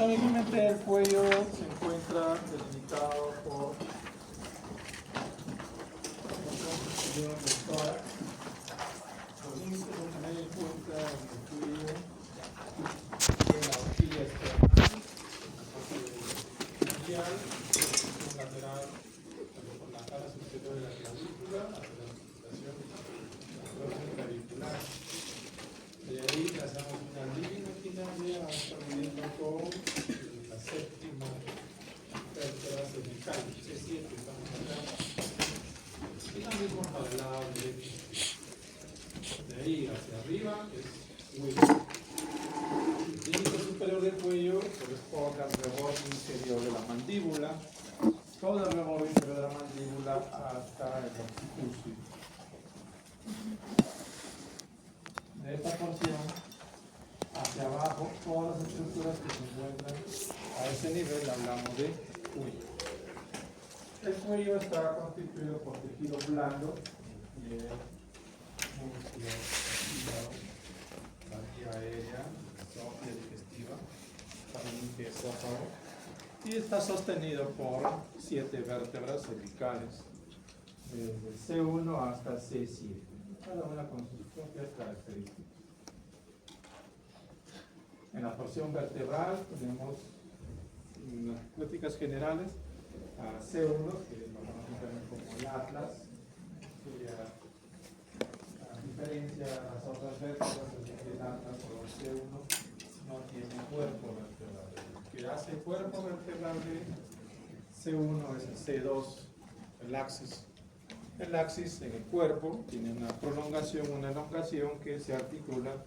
anatómicamente el cuello se encuentra delimitado por la constitución del tórax. Los límites se tener en cuenta en el cuello en la horquilla externa, en la parte medial, en la lateral, por la cara superior de la clavícula, hacia la articulación clavicular. De ahí trazamos una línea imaginaria hasta uniendo con la séptima vértebra cervical, C7, estamos acá. Y lo mismo para el lado derecho. De ahí hacia arriba es cuello. El límite superior del cuello corresponde al reborde inferior de la mandíbula. Todo el reborde inferior de la mandíbula hasta el occipucio. De esta porción hacia abajo, todas las estructuras que se encuentran a ese nivel hablamos de cuello. El cuello está constituido por tejido blando, piel, músculo, hígado, la vía aérea, vía digestiva, faringe, esófago, y está sostenido por 7 vértebras cervicales, desde C1 hasta C7, cada una con sus propias características. En la porción vertebral tenemos las características generales a C1, que lo conocen también como el atlas, que a diferencia de las otras vértebras, el atlas o el C1 no tiene cuerpo vertebral. El que hace cuerpo vertebral de C1 es el C2, el axis. El axis en el cuerpo tiene una prolongación, una elongación que se articula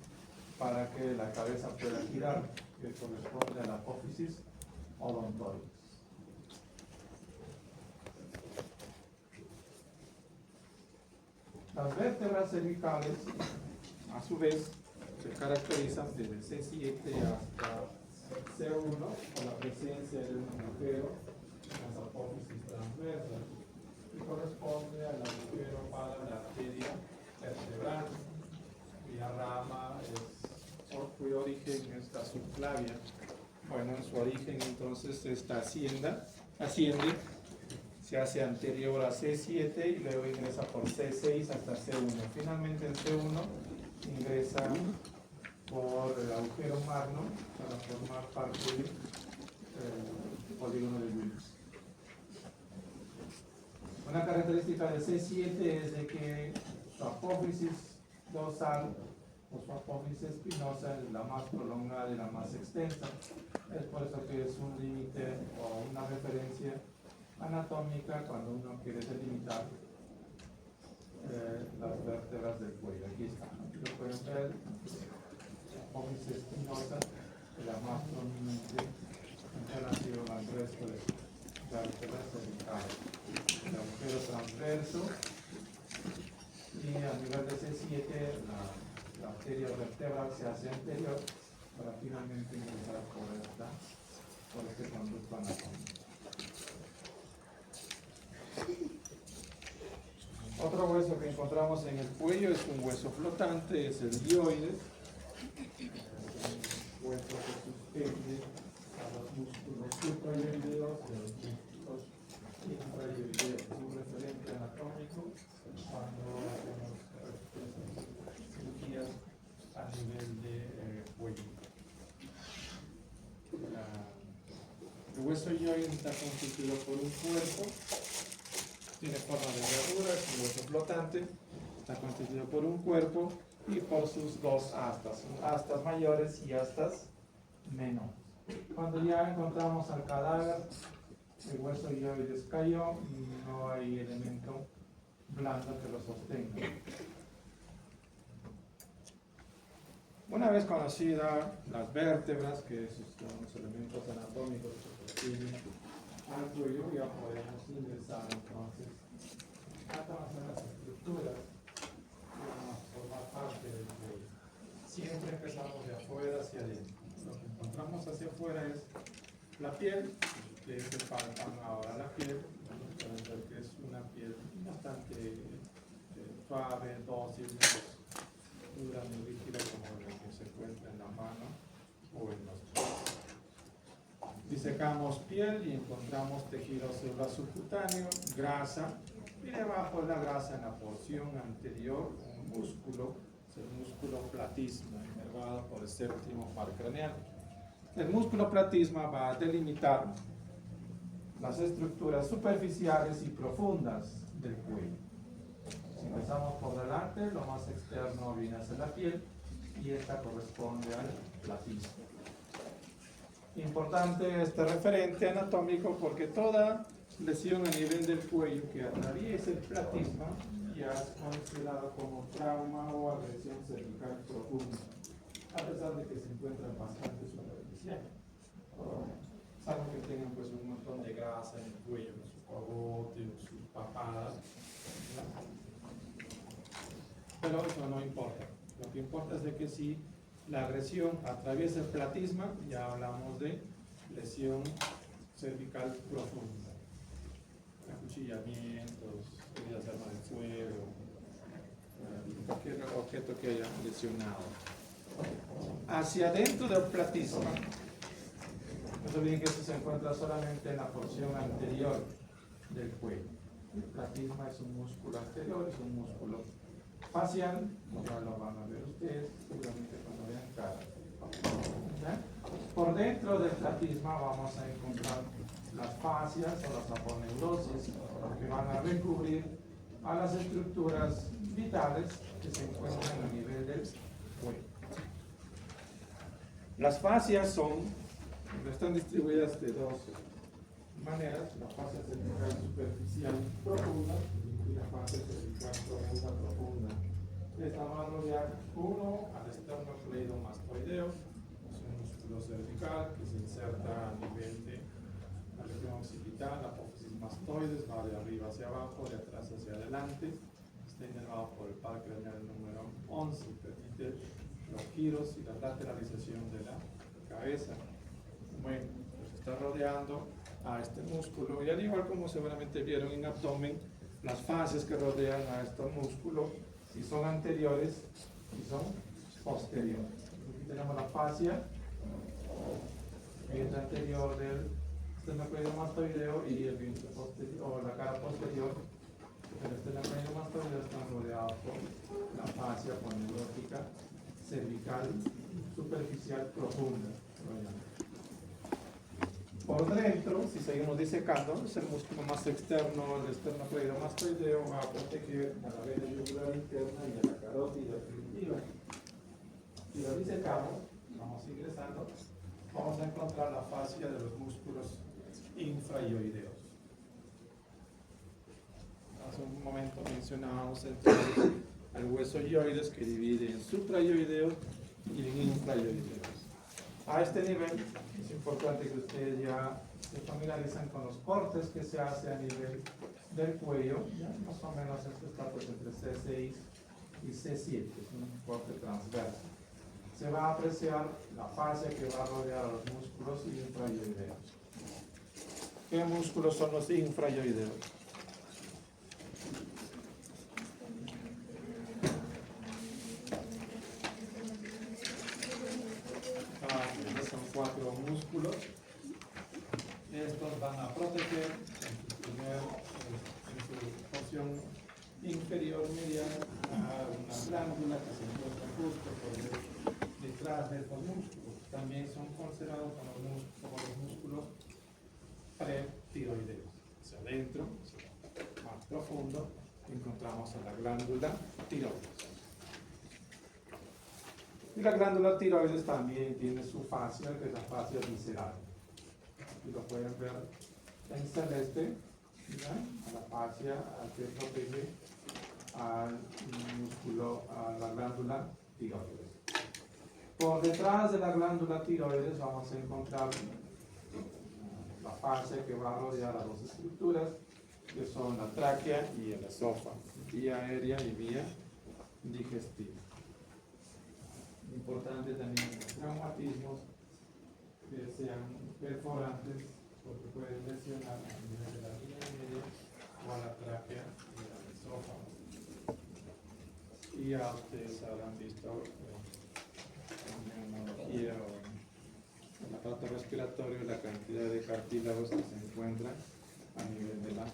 para que la cabeza pueda girar, que corresponde a la apófisis odontoides. Las vértebras cervicales, a su vez, se caracterizan desde C7 hasta C1 por la presencia de un agujero en las apófisis transversas, y corresponde al agujero para la arteria vertebral, cuya rama cuyo origen es la subclavia. Bueno, en su origen entonces esta asciende, se hace anterior a C7 y luego ingresa por C6 hasta C1. Finalmente en C1 ingresa por el agujero magno para formar parte del polígono de Willis. Una característica de C7 es de que su apófisis dorsal o su apófisis espinosa es la más prolongada y la más extensa. Es por eso que es un límite o una referencia anatómica cuando uno quiere delimitar las vértebras del cuello. Aquí está, aquí lo pueden ver. La apófisis espinosa es la más prominente en relación al resto de vértebras cervicales. El agujero transverso, y a nivel de C7 la arteria vertebral se hace anterior para finalmente ingresar por este conducto anatómico. Otro hueso que encontramos en el cuello es un hueso flotante, es el dioides. Es un hueso que suspende a los músculos suprayoideos y a los músculos infrayoideos. Es un referente anatómico cuando hacemos cirugías a nivel de cuello. El hueso dioides está constituido por un cuerpo, tiene forma de herradura, es un hueso flotante, está constituido por un cuerpo y por sus dos astas, astas mayores y astas menores. Cuando ya encontramos al cadáver, el hueso dioides cayó y no hay elemento blando que lo sostenga. Una vez conocidas las vértebras, que son los elementos anatómicos que sostienen al cuello, ya podemos ingresar entonces a conocer las estructuras que van a formar parte del cuello. Siempre empezamos de afuera hacia adentro. Lo que encontramos hacia afuera es la piel, que se palpan ahora la piel. Pueden ver que es una piel bastante suave, dócil, dura, muy rígida, como la que se encuentra en la mano o en los pies. Disecamos piel y encontramos tejido celular subcutáneo, grasa, y debajo de la grasa, en la porción anterior, un músculo, es el músculo platisma, inervado por el séptimo par craneal. El músculo platisma va a delimitar las estructuras superficiales y profundas del cuello. Si empezamos por delante, lo más externo viene a ser la piel y esta corresponde al platisma. Importante este referente anatómico porque toda lesión a nivel del cuello que atraviese el platisma ya es considerada como trauma o agresión cervical profunda, a pesar de que se encuentran bastante superficial. Salvo que tengan pues un montón de grasa en el cuello, en su cogote o sus papadas, ¿no? Pero eso no importa. Lo que importa es de que si la agresión atraviesa el platisma, ya hablamos de lesión cervical profunda. Acuchillamientos, heridas de arma de fuego, cualquier objeto que haya lesionado. Hacia adentro del platisma, no se olviden que esto se encuentra solamente en la porción anterior del cuello. El platisma es un músculo anterior, es un músculo facial, ya lo van a ver ustedes seguramente cuando vean cara. Por dentro del platisma vamos a encontrar las fascias o las aponeurosis que van a recubrir a las estructuras vitales que se encuentran a nivel del cuello. Las fascias están distribuidas de dos maneras: la fascia cervical superficial profunda y la fascia cervical profunda. Esta va a rodear uno al esternocleidomastoideo, es un músculo cervical que se inserta a nivel de la región occipital, la apófisis mastoides, va de arriba hacia abajo, de atrás hacia adelante, está inervado por el par craneal número 11, permite los giros y la lateralización de la cabeza. Bueno, pues está rodeando a este músculo, y al igual como seguramente vieron en abdomen, las fascias que rodean a este músculo, si son anteriores y son posteriores. Aquí tenemos la fascia, vientre anterior del esternocleidomastoideo y el vientre posterior, o la cara posterior del esternocleidomastoideo, están rodeados por la fascia aponeurótica cervical superficial profunda. Por dentro, si seguimos disecando, es el músculo más externo, el esternocleidomastoideo, va a proteger a la vena yugular interna y a la carótida primitiva. Si lo disecamos, vamos ingresando, vamos a encontrar la fascia de los músculos infraioideos. Hace un momento mencionábamos el hueso ioides, que divide en supraioideos y en infraioideos. A este nivel es importante que ustedes ya se familiarizan con los cortes que se hace a nivel del cuello. Ya más o menos esto está pues entre C6 y C7, es un corte transverso. Se va a apreciar la fascia que va a rodear a los músculos infraioideos. ¿Qué músculos son los infraioideos? Son 4 músculos. Estos van a proteger en su porción inferior mediana a una glándula que se encuentra justo por detrás de estos músculos. También son considerados como los músculos pretiroideos. Hacia adentro, más profundo, encontramos a la glándula tiroides. Y la glándula tiroides también tiene su fascia, que es la fascia visceral. Aquí lo pueden ver en celeste, ¿ya? A la fascia que protege al músculo, a la glándula tiroides. Por detrás de la glándula tiroides vamos a encontrar la fascia que va a rodear a dos estructuras, que son la tráquea y el esófago, vía aérea y vía digestiva. Importante también los traumatismos que sean perforantes, porque pueden lesionar a nivel de la vía aérea o a la tráquea y al esófago. Y ya ustedes habrán visto en neumología o el aparato respiratorio, la cantidad de cartílagos que se encuentran a nivel de la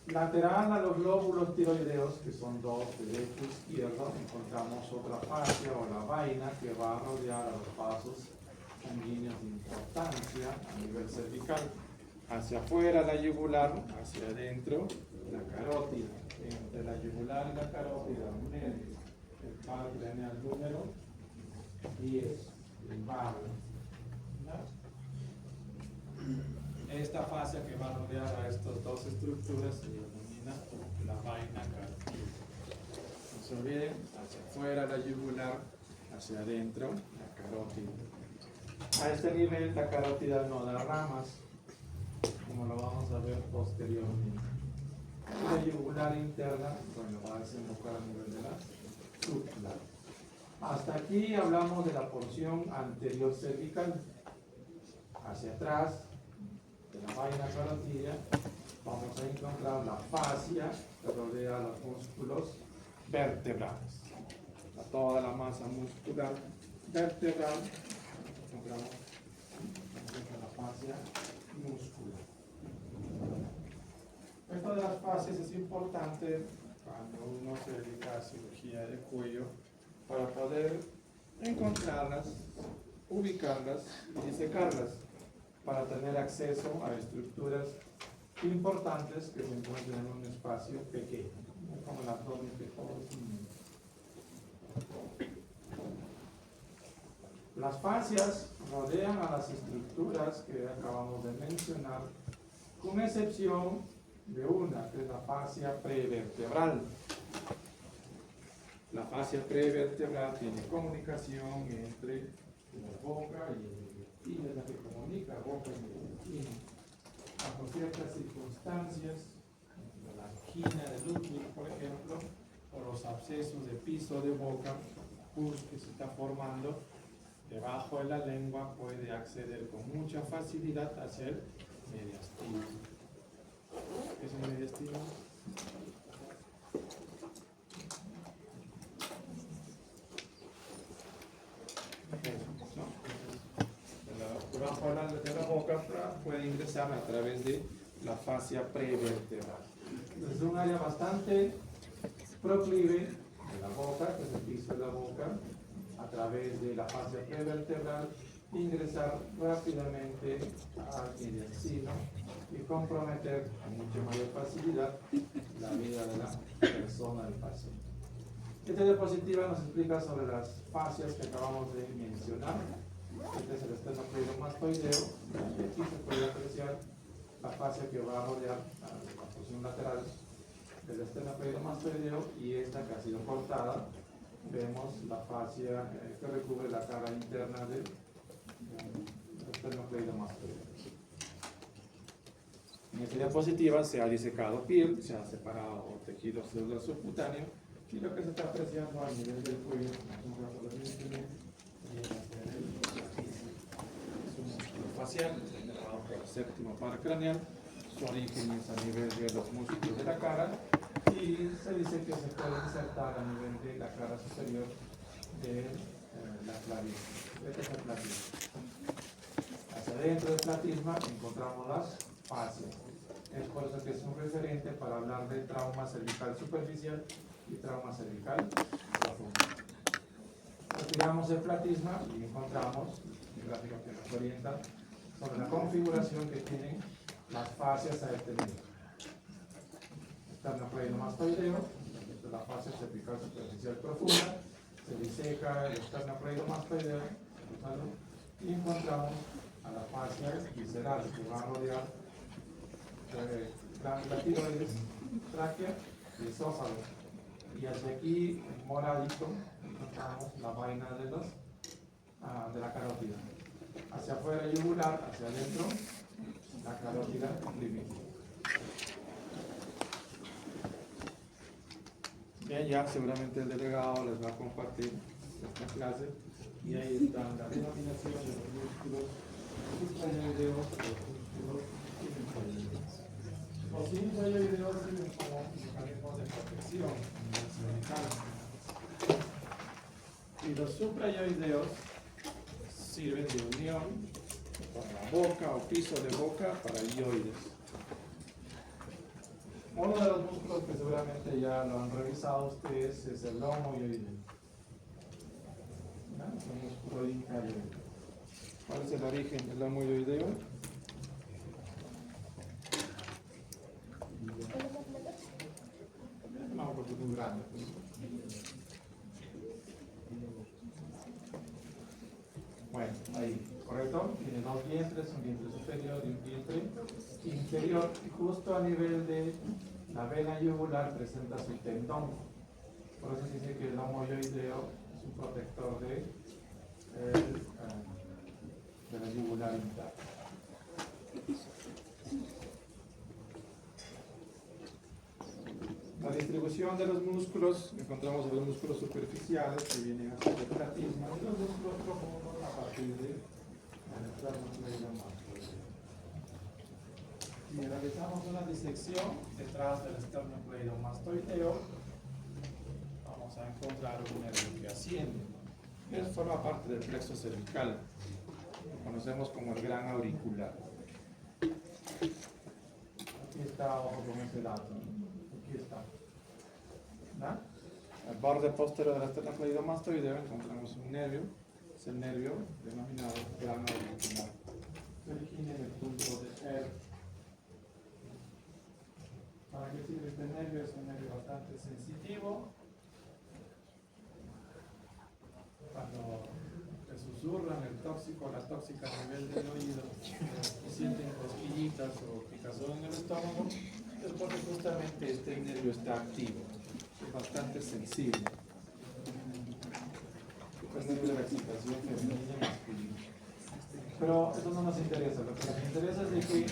lateral a los glóbulos tiroideos, que son dos, derecho e izquierdo, encontramos otra fascia o la vaina que va a rodear a los vasos sanguíneos de importancia a nivel cervical. Hacia afuera la yugular, hacia adentro la carótida. Entre la yugular y la carótida, medio, el par craneal número 10, el barro. Esta fascia que va a rodear a estas dos estructuras se denomina la vaina carótida. No se olviden, hacia afuera la yugular, hacia adentro la carótida. A este nivel la carótida no da ramas, como lo vamos a ver posteriormente. Y la yugular interna, bueno, va a desembocar a nivel de la subgular. Hasta aquí hablamos de la porción anterior cervical. Hacia atrás de la vaina carótida vamos a encontrar la fascia que rodea los músculos vertebrales. Toda la masa muscular vertebral encontramos la fascia muscular. Esto de las fascias es importante cuando uno se dedica a cirugía de cuello para poder encontrarlas, ubicarlas y disecarlas, para tener acceso a estructuras importantes que se encuentran en un espacio pequeño, como el abdomen que todos tenemos. Las fascias rodean a las estructuras que acabamos de mencionar, con excepción de una, que es la fascia prevertebral. La fascia prevertebral tiene comunicación entre la boca y el intestino, es la que comunica boca y el intestino. Bajo ciertas circunstancias, la angina de Ludwig, por ejemplo, o los abscesos de piso de boca, pus que se está formando debajo de la lengua, puede acceder con mucha facilidad hacia el mediastino. ¿Qué es el mediastino? Debajo de la boca puede ingresar a través de la fascia prevertebral. Es un área bastante proclive de la boca, que es el piso de la boca, a través de la fascia prevertebral, ingresar rápidamente al mediastino y comprometer con mucha mayor facilidad la vida de la persona del paciente. Esta diapositiva nos explica sobre las fascias que acabamos de mencionar. Este es el esternocleidomastoideo, y aquí se puede apreciar la fascia que va a rodear la porción lateral del esternocleidomastoideo, y esta que ha sido cortada. Vemos la fascia que recubre la cara interna del esternocleidomastoideo. En esta diapositiva se ha disecado piel, se ha separado tejido celular subcutáneo, y lo que se está apreciando a nivel del cuello es un músculo facial generado por el séptimo par craneal. Su origen es a nivel de los músculos de la cara, y se dice que se puede insertar a nivel de la cara superior de la clavícula. Este es el platisma. Hacia adentro del platisma encontramos las fascias. Es por eso que es un referente para hablar de trauma cervical superficial y trauma cervical profundo. Retiramos el platisma y encontramos el gráfico que nos orienta sobre la configuración que tienen las fascias a este nivel. Esternocleidomastoideo, esta es la fascia cervical superficial profunda, se diseca el esternocleidomastoideo y encontramos a la fascia visceral que va a rodear la tiroides, tráquea y esófago. Y hacia aquí, en moradito, encontramos la vaina de la carótida. Hacia afuera yugular, hacia adentro, la carótida limítrofa. Bien, ya seguramente el delegado les va a compartir esta clase, y ahí están las denominaciones de los músculos suprayoideos y los músculos infrayoideos. Los infrayoideos sirven como mecanismos de protección cervical, y los suprayoideos sirven de unión con la boca o piso de boca para hioides. Uno de los músculos que seguramente ya lo han revisado ustedes es el lomo hioideo. Es un músculo inferior. ¿Cuál es el origen del lomo hioideo? No, porque es muy grande. Bueno, ahí, ¿correcto? Tiene dos vientres, un vientre superior y un vientre inferior. Y justo a nivel de la vena yugular presenta su tendón. Por eso se dice que el lomo hioideo es un protector de la yugular interna. La distribución de los músculos, encontramos los músculos superficiales que vienen hacia el platisma y los músculos profundos a partir de la esternocleidomastoideo. Si realizamos una disección detrás del esternocleidomastoideo, vamos a encontrar un nervio que asciende. Eso forma parte del plexo cervical, lo conocemos como el gran auricular. Aquí está, ojo con ese dato. Aquí está. ¿No? Al borde posterior del esternocleidomastoideo encontramos un nervio, es el nervio denominado gran auricular. Se origina en el punto de R. ¿Para qué sirve este nervio? Es un nervio bastante sensitivo. Cuando te susurran el tóxico, la tóxica a nivel del oído, y sienten cosquillitas o picazón en el estómago, es porque justamente este nervio está activo, es bastante sensible. Es el nervio de la excitación femenina y masculina. Pero eso no nos interesa, lo que nos interesa es de que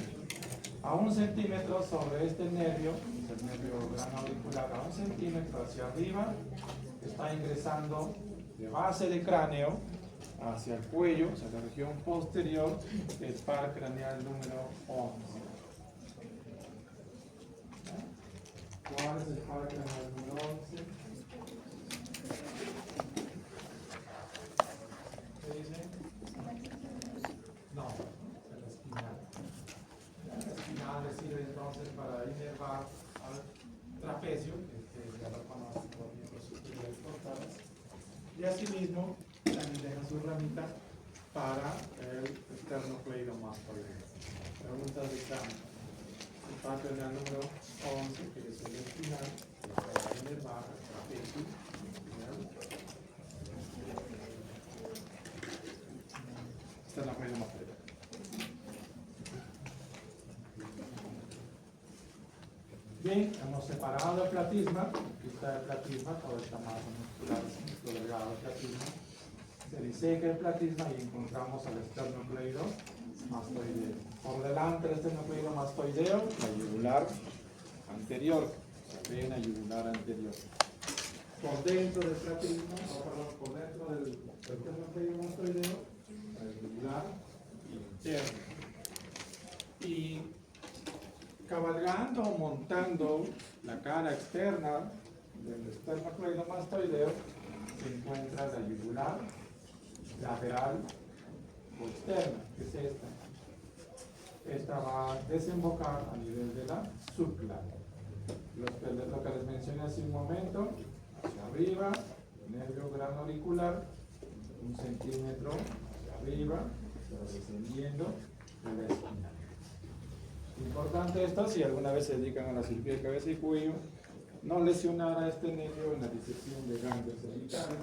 a 1 centímetro sobre este nervio, el nervio gran auricular, a 1 centímetro hacia arriba, está ingresando de base de cráneo hacia el cuello, hacia la región posterior, el par craneal número 11. ¿Cuál es el par craneal número 11? ¿Qué dice? No, es el espinal. El espinal le sirve entonces para inervar al trapecio, que ya lo conocen por miembros superiores portales. Y asimismo, también deja su ramita para el esternocleidomastoideo. Preguntas de examen. El par craneal número 11, que es el espinal, que va a inervar al trapecio. Esternocleidomastoideo. Bien, hemos separado el platisma. Aquí está el platisma, toda esta masa muscular, el delgado del platisma. Se diseca el platisma y encontramos al esternocleidomastoideo. Por delante del esternocleidomastoideo, la yugular anterior, la vena yugular anterior. Por dentro del platisma, por dentro del esternocleidomastoideo, la yugular interna. Y cabalgando o montando la cara externa del esternocleidomastoideo se encuentra la yugular lateral o externa, que es esta. Esta va a desembocar a nivel de la subclávia. Lo que les mencioné hace un momento, hacia arriba, nervio gran auricular, 1 centímetro hacia arriba, se va descendiendo de la espina. Importante esto, si alguna vez se dedican a la cirugía de cabeza y cuello, no lesionar a este nervio en la disección de ganglios cervicales,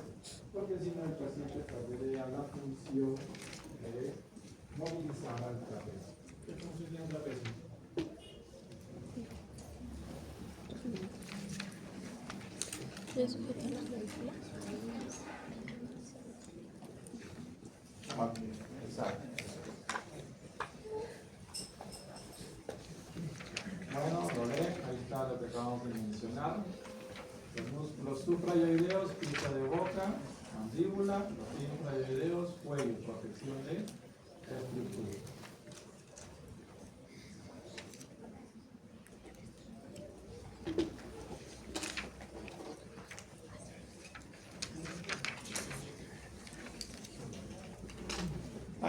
porque si no el paciente perdería la función de movilizar al trapecio. ¿Qué función tiene el trapecio? Exacto. Bueno, lo ven, ahí está lo que acabamos de mencionar. Los músculos suprayoideos, pinza de boca, mandíbula, los infrayoideos, cuello, protección de estructura.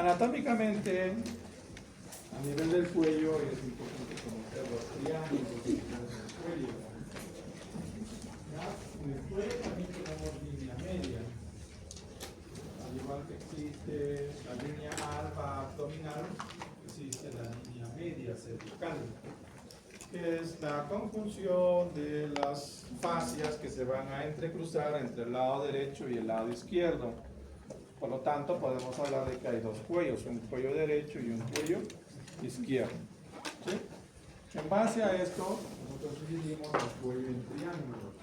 Anatómicamente, a nivel del cuello, es importante conocer los triángulos que tenemos en el cuello. ¿Ya? En el cuello también tenemos línea media. Al igual que existe la línea alba abdominal, existe la línea media cervical, que es la conjunción de las fascias que se van a entrecruzar entre el lado derecho y el lado izquierdo. Por lo tanto, podemos hablar de que hay dos cuellos, un cuello derecho y un cuello izquierdo. ¿Sí? En base a esto, nosotros dividimos el cuello en triángulos,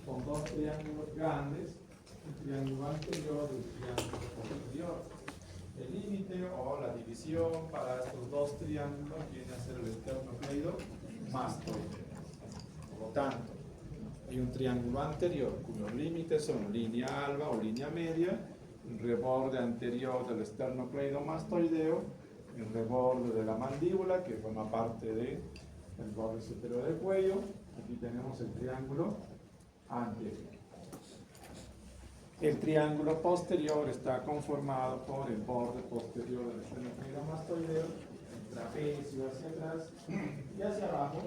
con dos triángulos grandes, un triángulo anterior y un triángulo posterior. El límite o la división para estos dos triángulos viene a ser el esternocleido mastoide. Por lo tanto, hay un triángulo anterior cuyos límites son línea alba o línea media, el reborde anterior del esternocleidomastoideo, el reborde de la mandíbula que forma parte del borde superior del cuello. Aquí tenemos el triángulo anterior. El triángulo posterior está conformado por el borde posterior del esternocleidomastoideo, el trapecio hacia atrás y hacia abajo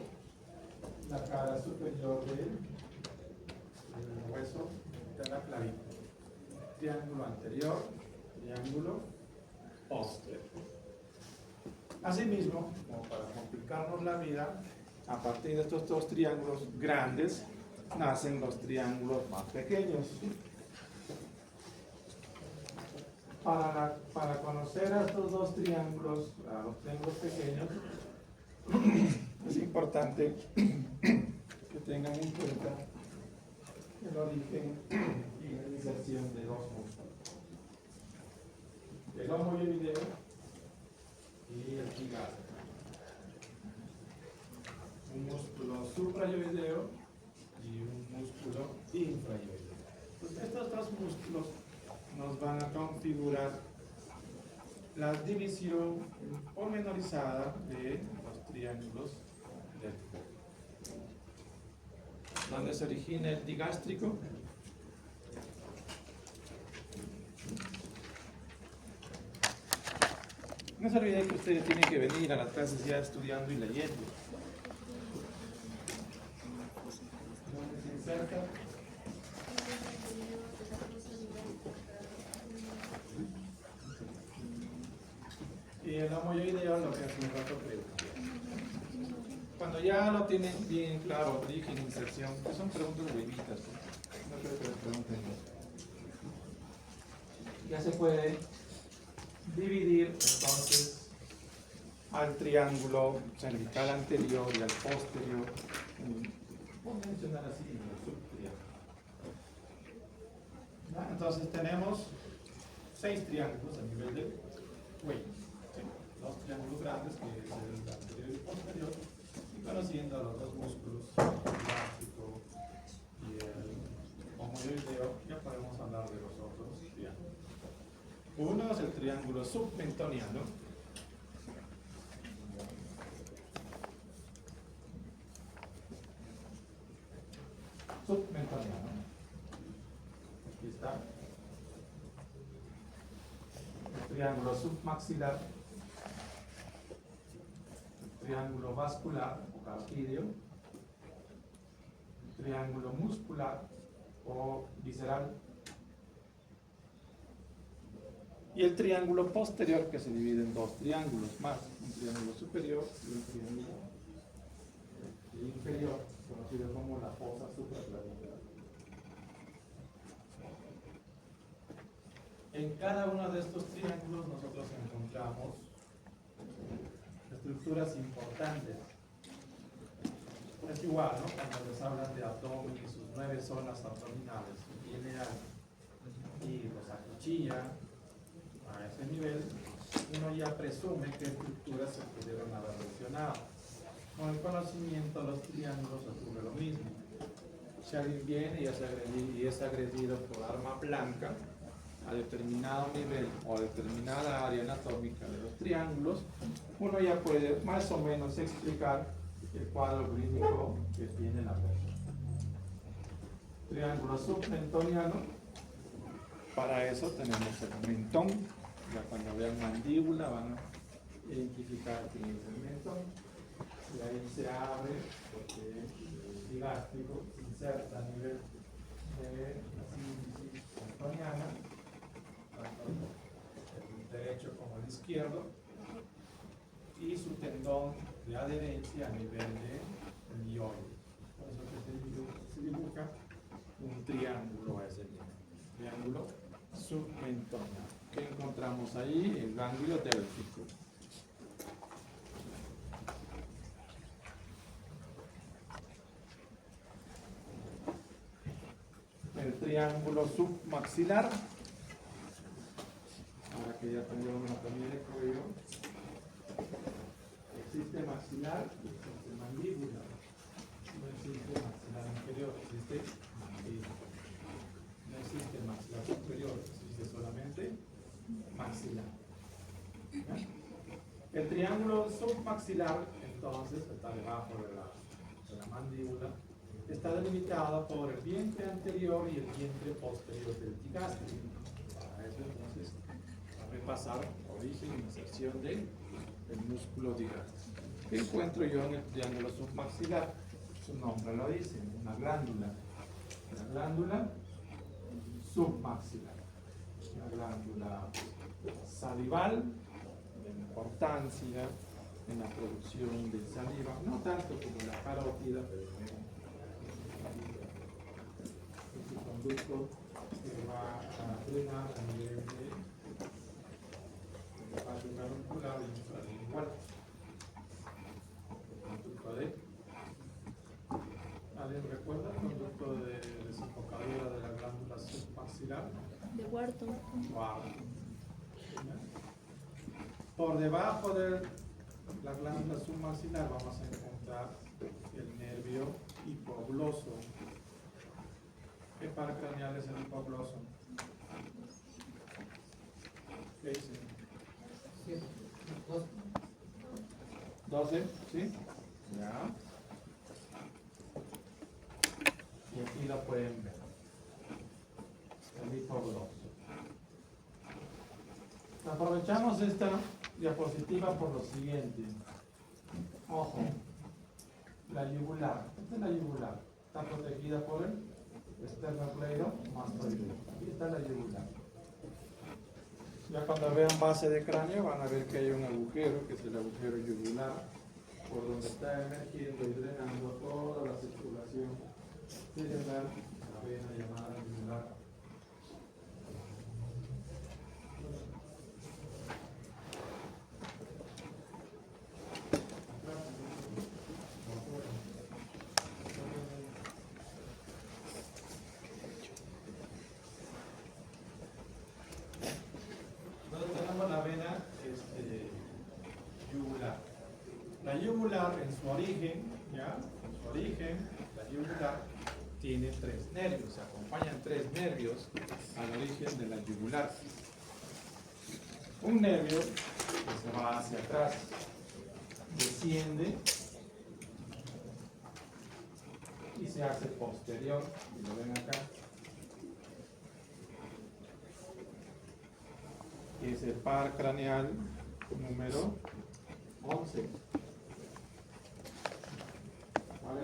la cara superior del hueso de la clavícula. Triángulo anterior, triángulo posterior. Asimismo, como para complicarnos la vida, a partir de estos dos triángulos grandes nacen los triángulos más pequeños. Para conocer a estos dos triángulos, a los triángulos pequeños, es importante que tengan en cuenta el origen y la inserción de dos músculos: el homoioideo y el digástrico. Un músculo suprayoideo y un músculo infrayoideo. Pues estos dos músculos nos van a configurar la división pormenorizada de los triángulos del cuello. ¿Dónde se origina el digástrico? No se olviden que ustedes tienen que venir a las clases ya estudiando y leyendo. ¿Dónde se inserta? Y el homoioideo, lo que hace un rato creo. Cuando ya lo tienen bien claro, origen, inserción, que son preguntas huevitas, no creo que les pregunten eso. Ya se puede dividir entonces al triángulo cervical anterior y al posterior, voy a mencionar así, los subtriángulos. Entonces tenemos 6 triángulos a nivel del cuello. Dos triángulos grandes, que es el anterior y el posterior, y conociendo los dos músculos, el digástrico y el homoioideo, ya podemos hablar de los otros triángulos. Uno es el triángulo submentoniano. Submentoniano. Aquí está. El triángulo submaxilar. Triángulo vascular o carpídeo, triángulo muscular o visceral, y el triángulo posterior, que se divide en dos triángulos más, un triángulo superior y un triángulo inferior, conocido como la fosa supraclavicular. En cada uno de estos triángulos nosotros encontramos estructuras importantes. Es igual, ¿no? Cuando les hablan de abdomen y sus 9 zonas abdominales, viene y los acuchilla a ese nivel, uno ya presume qué estructuras se pudieron haber mencionado. Con el conocimiento de los triángulos ocurre lo mismo. Si alguien viene y es agredido por arma blanca a determinado nivel o a determinada área anatómica de los triángulos, uno ya puede más o menos explicar el cuadro clínico que tiene la persona. Triángulo submentoniano, para eso tenemos el mentón Ya cuando vean mandíbula van a identificar que es el mentón. Y ahí se abre porque el digástrico se inserta a nivel de la sínfisis mentoniana, tanto el derecho como el izquierdo, y su tendón de adherencia a nivel del mioide. Por eso que se dibuja un triángulo a ese nivel, triángulo submentoniano. ¿Qué encontramos ahí? El gánglio délfico. El triángulo submaxilar, ahora que ya aprendimos anatomía del cuello, existe maxilar y existe mandíbula. No existe maxilar inferior, existe mandíbula. No existe maxilar superior, existe solamente maxilar. ¿Ya? El triángulo submaxilar, entonces, está debajo de la mandíbula. Está delimitado por el vientre anterior y el vientre posterior del digástrico. Para eso, entonces, a repasar origen y inserción del músculo digástrico. ¿Qué encuentro yo en el triángulo submaxilar? Su nombre lo dice, una glándula. Una glándula submaxilar. Una glándula salival, de importancia en la producción de saliva, no tanto como la carótida, pero un conducto que va a drenar a nivel de espacio caruncular y intralingual. El conducto de, ¿alguien recuerda el conducto de desembocadura de la glándula submaxilar? De Wharton. Por debajo de la glándula submaxilar vamos a encontrar el nervio hipogloso. ¿Qué par craneal es el hipogloso? ¿Qué dicen? 12, ¿sí? Ya. Y aquí la pueden ver. El hipogloso. Aprovechamos esta diapositiva por lo siguiente. Ojo, la yugular. Esta es la yugular. Está protegida por el esternocleidomastoideo. Aquí está la yugular. Ya cuando vean base de cráneo van a ver que hay un agujero, que es el agujero yugular, por donde está emergiendo y drenando toda la circulación cerebral, la vena llamada yugular. La yugular en su origen, ¿ya? En su origen, la yugular tiene tres nervios, se acompañan tres nervios al origen de la yugular. Un nervio que se va hacia atrás, desciende y se hace posterior, y lo ven acá, que es el par craneal número 11. ¿Vale?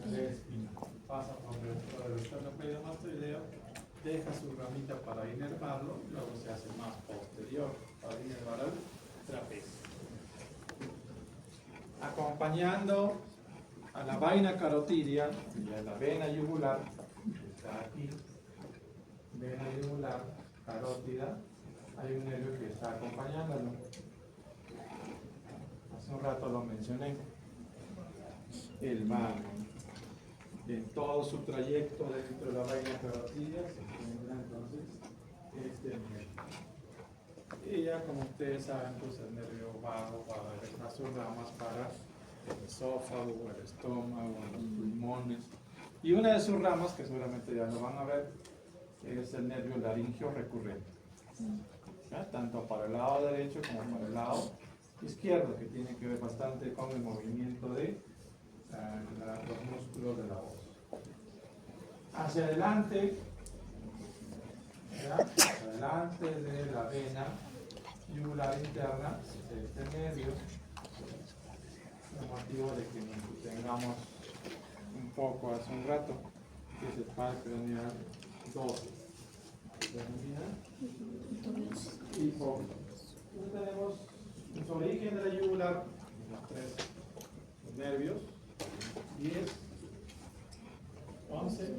La espina pasa por dentro del esternocleidomastoideo, deja su ramita para inervarlo y luego se hace más posterior para inervar el trapecio. Acompañando a la vaina carotidia y a la vena yugular, que está aquí, vena yugular, carótida, hay un nervio que está acompañándolo. Hace un rato lo mencioné, el vago. En todo su trayecto dentro de la vaina carotidia se encuentra entonces este nervio. Y ya como ustedes saben, pues el nervio vago va a dejar sus ramas para el esófago, el estómago, los pulmones. Y una de sus ramas, que seguramente ya lo van a ver, es el nervio laringio recurrente. ¿Ya? Tanto para el lado derecho como para el lado izquierdo, que tiene que ver bastante con el movimiento de los músculos de la voz. Hacia adelante, ¿ya? Adelante de la vena yugular interna, este medio, el motivo de que nos tengamos un poco hace un rato, que es el par craneal 12. Y por tenemos su origen de la yugular, los tres nervios, 10, 11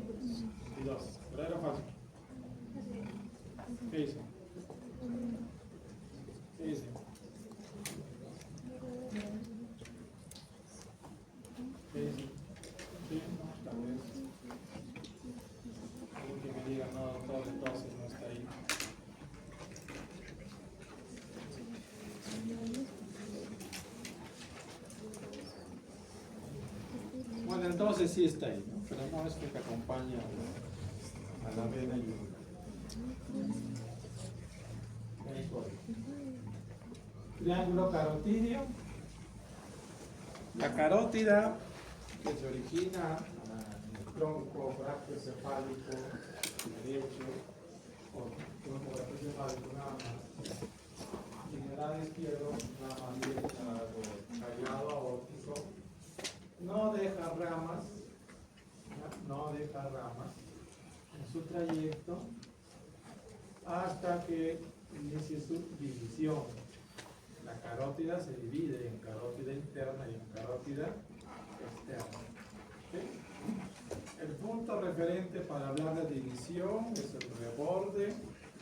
y 12. ¿Verdadero o falso? ¿Qué dice? ¿Qué dice? ¿Qué dice? Sí, no, tal vez. Alguien que me diga, no, doctor, entonces no está ahí. Bueno, entonces sí está ahí, ¿no? Pero no es que acompaña a la vena yugular. Triángulo carotidio. La carótida que se origina en el tronco brachiocefálico derecho o tronco brachiocefálico nada más. Y en el lado izquierdo nada más directa o callado aórtico. No deja ramas, no deja ramas en su trayecto hasta que inicie su división. La carótida se divide en carótida interna y en carótida externa. ¿Sí? El punto referente para hablar de división es el reborde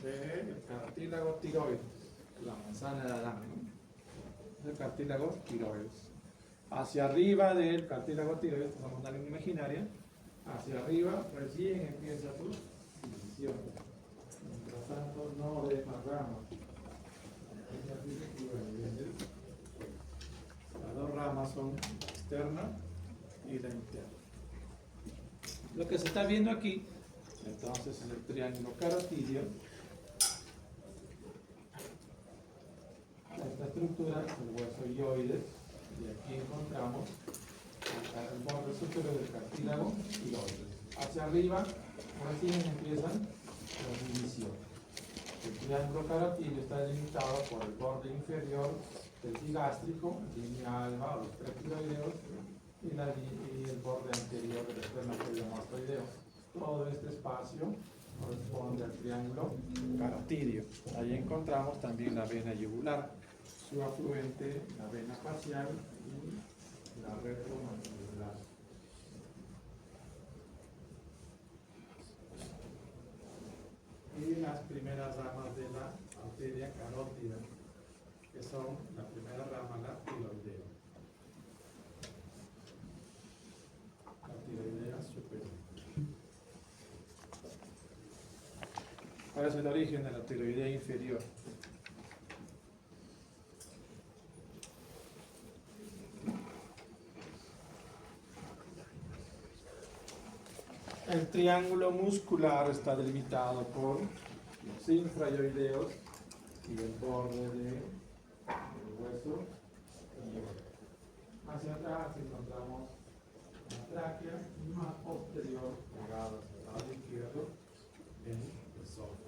del cartílago tiroides, la manzana de Adán, ¿no? El cartílago tiroides. Hacia arriba del cartílago tiroides, vamos a dar una imaginaria, hacia arriba recién empieza su división. Mientras tanto no deja ramas. Las dos ramas son externa y la interna. Lo que se está viendo aquí, entonces, es el triángulo carotidio. Esta estructura es el hueso hioides, y aquí encontramos el borde superior del cartílago tiroides. Hacia arriba, recién empiezan las divisiones. El triángulo carotidio está delimitado por el borde inferior del digástrico, línea alba, los tres tiroideos, y el borde anterior del esternocleidomastoideo. Todo este espacio corresponde al triángulo carotidio. Ahí encontramos también la vena yugular, su afluente, la vena facial y la retromandibular. Y las primeras ramas de la arteria carótida, que son la primera rama, la tiroidea. La tiroidea superior. ¿Cuál es el origen de la tiroidea inferior? El triángulo muscular está delimitado por los infrayoideos y el borde del hueso. Hacia atrás encontramos la tráquea y más posterior, pegada hacia el lado izquierdo, el esófago.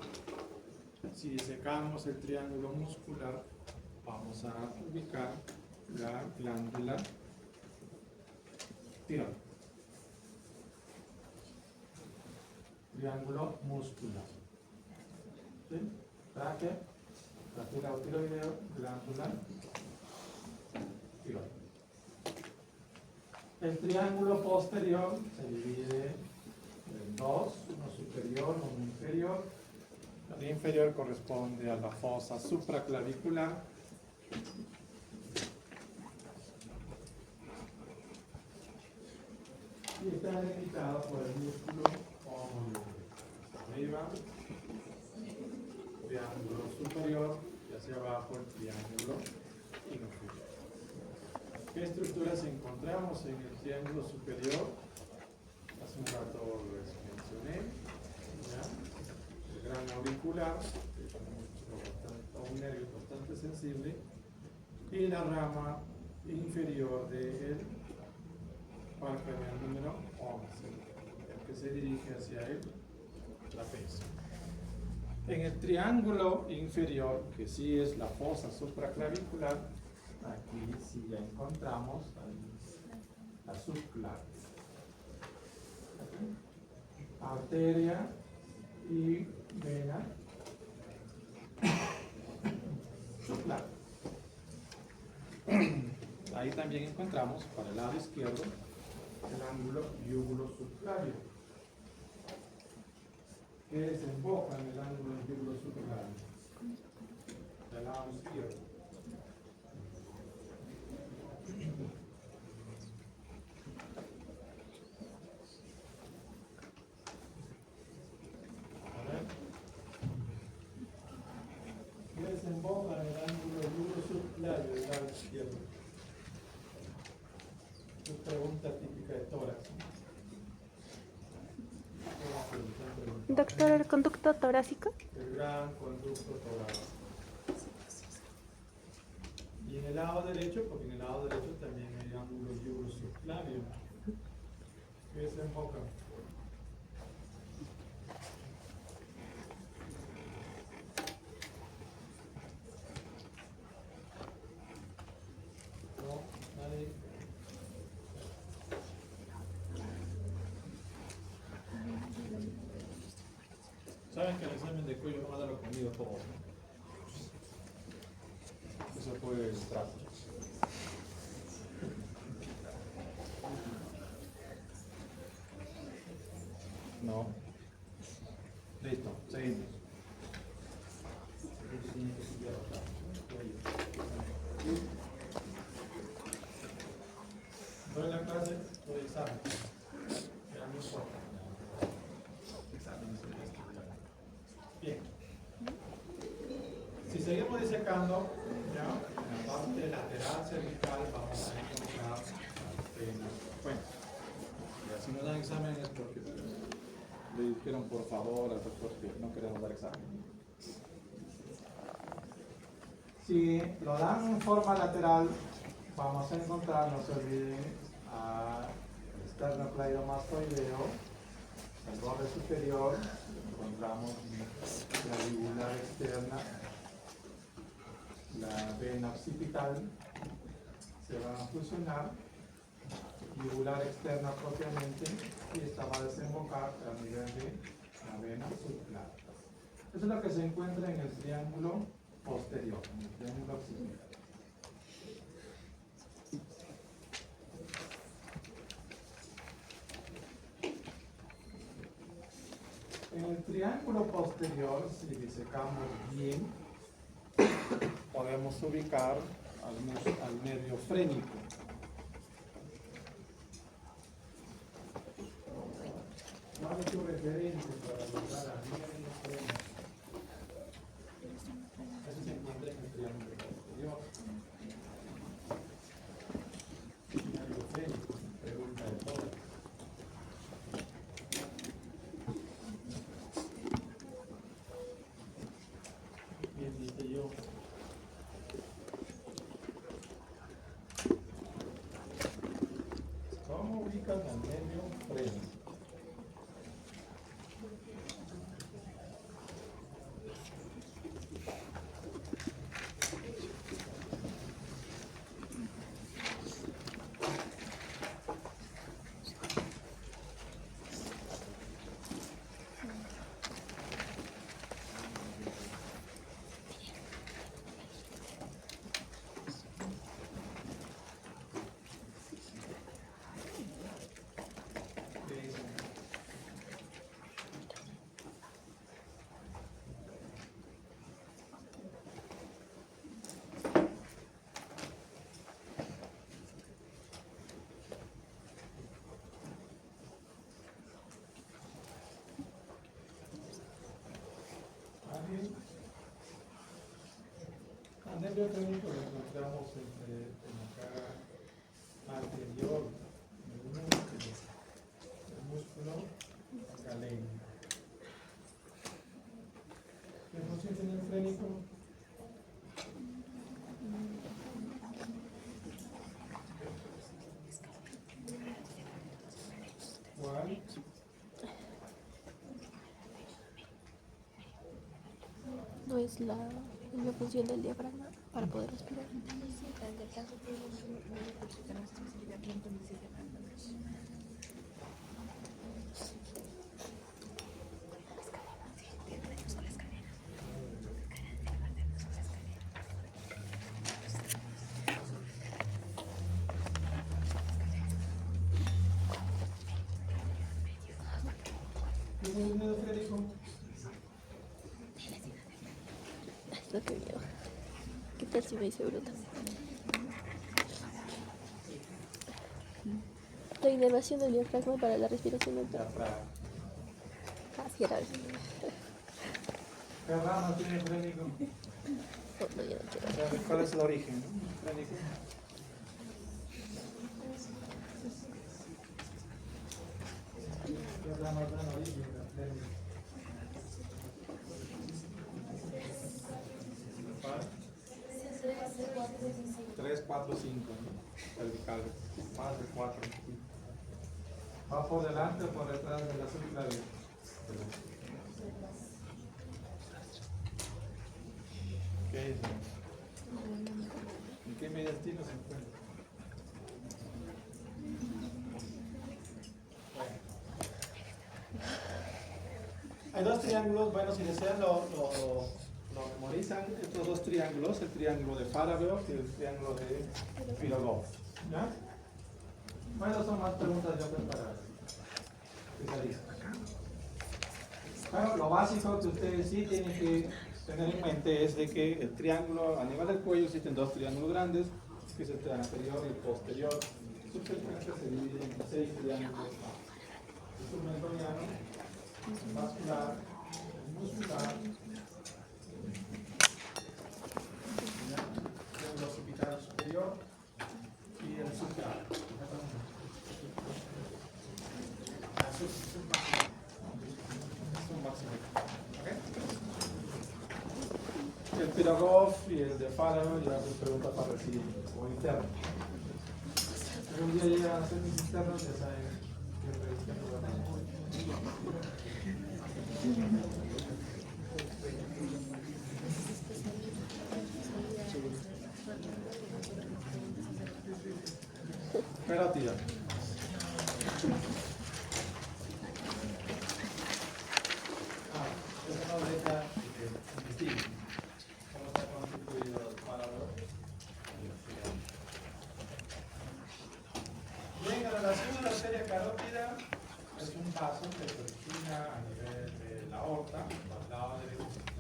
Si disecamos el triángulo muscular, vamos a ubicar la glándula tiroides. Triángulo muscular. ¿Sí? Tráquea, cartílago tiroideo, glándula tiroides. El triángulo posterior se divide en dos, uno superior, uno inferior. El inferior corresponde a la fosa supraclavicular. Y está delimitado por el músculo arriba, triángulo superior, y hacia abajo el triángulo inferior. ¿Qué estructuras encontramos en el triángulo superior? Hace un rato les mencioné, ¿ya? El gran auricular, que es un nervio bastante sensible, y la rama inferior del par craneal número 11, el que se dirige hacia el trapecio. En el triángulo inferior, que sí es la fosa supraclavicular, aquí sí ya encontramos la subclavia. Arteria y vena subclavia. Ahí también encontramos, para el lado izquierdo, el ángulo yúgulo subclavio, que desemboca en el ángulo yúgulo subclavio, del lado izquierdo. Desemboca en el ángulo yúgulo subclavio del lado izquierdo. Es pregunta típica de tórax. Doctor, ¿el conducto torácico? El gran conducto torácico. Y en el lado derecho, porque en el lado derecho también hay ángulo yúgulo subclavio, que desemboca. No, nadie. Saben que el examen de cuello no va a darlo conmigo todo. Eso puede entrar. No. Listo, seguimos. Doy la clase, doy examen. Ya no importa. Exámenes de estudiar. Bien. Si seguimos disecando, ya en la parte lateral cervical vamos a encontrar las venas. Bueno, y así nos dan exámenes porque le dijeron por favor al doctor que no queremos dar examen. Si lo dan en forma lateral, vamos a encontrar, no se olviden, el esternocleidomastoideo, el borde superior, encontramos la yugular externa, la vena occipital, se van a fusionar, yugular externa propiamente, y esta va a desembocar a nivel de la vena subclavia. Eso es lo que se encuentra en el triángulo posterior, en el triángulo occipital. En el triángulo posterior, si disecamos bien, podemos ubicar al nervio frénico. No hay hecho referencia para lograr al nervio frénico. Eso se encuentra en el triángulo posterior. Nervio frénico, pregunta de todo. Bien, dice yo. ¿Cómo ubican al nervio frénico? El nervio frénico lo encontramos en la cara anterior del músculo galeno. ¿Qué función tiene el frénico? ¿Cuál? Esto es la función del diafragma para poder respirar. No, qué miedo. ¿Qué tal si me hice bruta? La inervación del diafragma para la respiración natural. Casi era eso. ¿Qué rama tiene frénico? No, yo no quiero. ¿Cuál es el origen? Frénico. ¿Qué rama tiene el origen? Frénico. 3, 4, 5, ¿no? Cervical, más de 4. ¿Va por delante o por detrás de la subclavia? ¿Qué es? ¿En qué mediastino se encuentra? Hay dos triángulos, bueno, si desean lo memorizan, estos dos triángulos, el triángulo de Farabeov y el triángulo de Pirogov. ¿Ya? Bueno, son más preguntas yo para especialistas. Bueno, lo básico que ustedes sí tienen que tener en mente es de que el triángulo, a nivel del cuello existen dos triángulos grandes, que es el anterior y el posterior. Su frecuencia se divide en 6 triángulos. El submentoniano, el vascular, el muscular, el occipital superior y el subclavian. El Pirogov y el de Farabeov ya se pregunta para recibir como interno. Si un día llegan a ser mis internos, ya saben que revisión lo van a pero tira. Eso no deja distinguir cómo está constituido el Farabeov. Bien, en relación a la arteria carótida, es un vaso que se origina a nivel de la aorta, al lado de la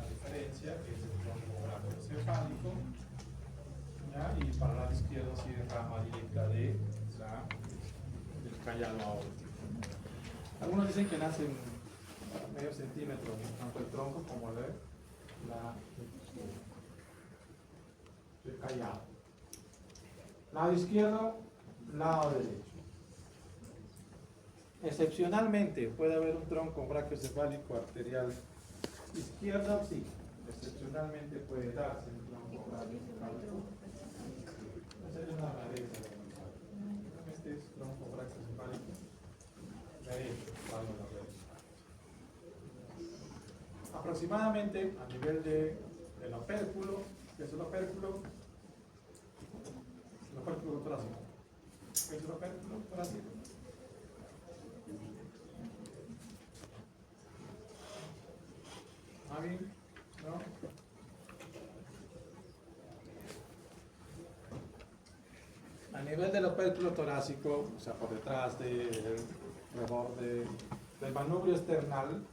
diferencia, que es el tronco brachiocefálico, y para el lado izquierdo sigue rama directa del callado aórtico. Algunos dicen que nacen medio centímetro, tanto el tronco como el callado. Lado izquierdo, lado derecho. Excepcionalmente puede haber un tronco brachiocefálico arterial izquierdo, sí. Excepcionalmente puede darse un tronco brachiocefálico. Esa es una rareza. Este es tronco brachiocefálico derecho, valga la derecha. Aproximadamente a nivel del opérculo, ¿qué es el opérculo? El opérculo torácico. ¿Qué es el opérculo torácico? ¿Alguien? ¿No? A nivel del opérculo torácico, o sea, por detrás del reborde del manubrio esternal,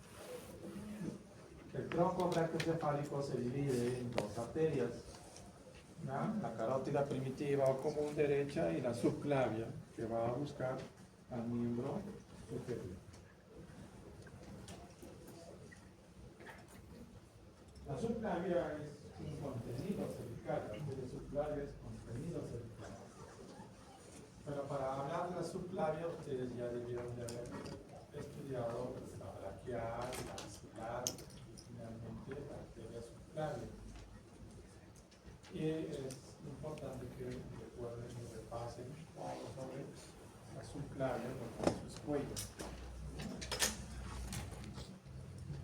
el tronco brachiocefálico se divide en dos arterias, ¿no? La carótida primitiva o común derecha y la subclavia, que va a buscar al miembro superior. La subclavia es un contenido cervical, la arteria subclavia es contenido cervical. Pero para hablar de la subclavia, ustedes ya debieron de haber estudiado la braquial, la axilar, finalmente la arteria subclavia. Y es importante que recuerden y repasen todo sobre la subclavia, porque eso es cuello.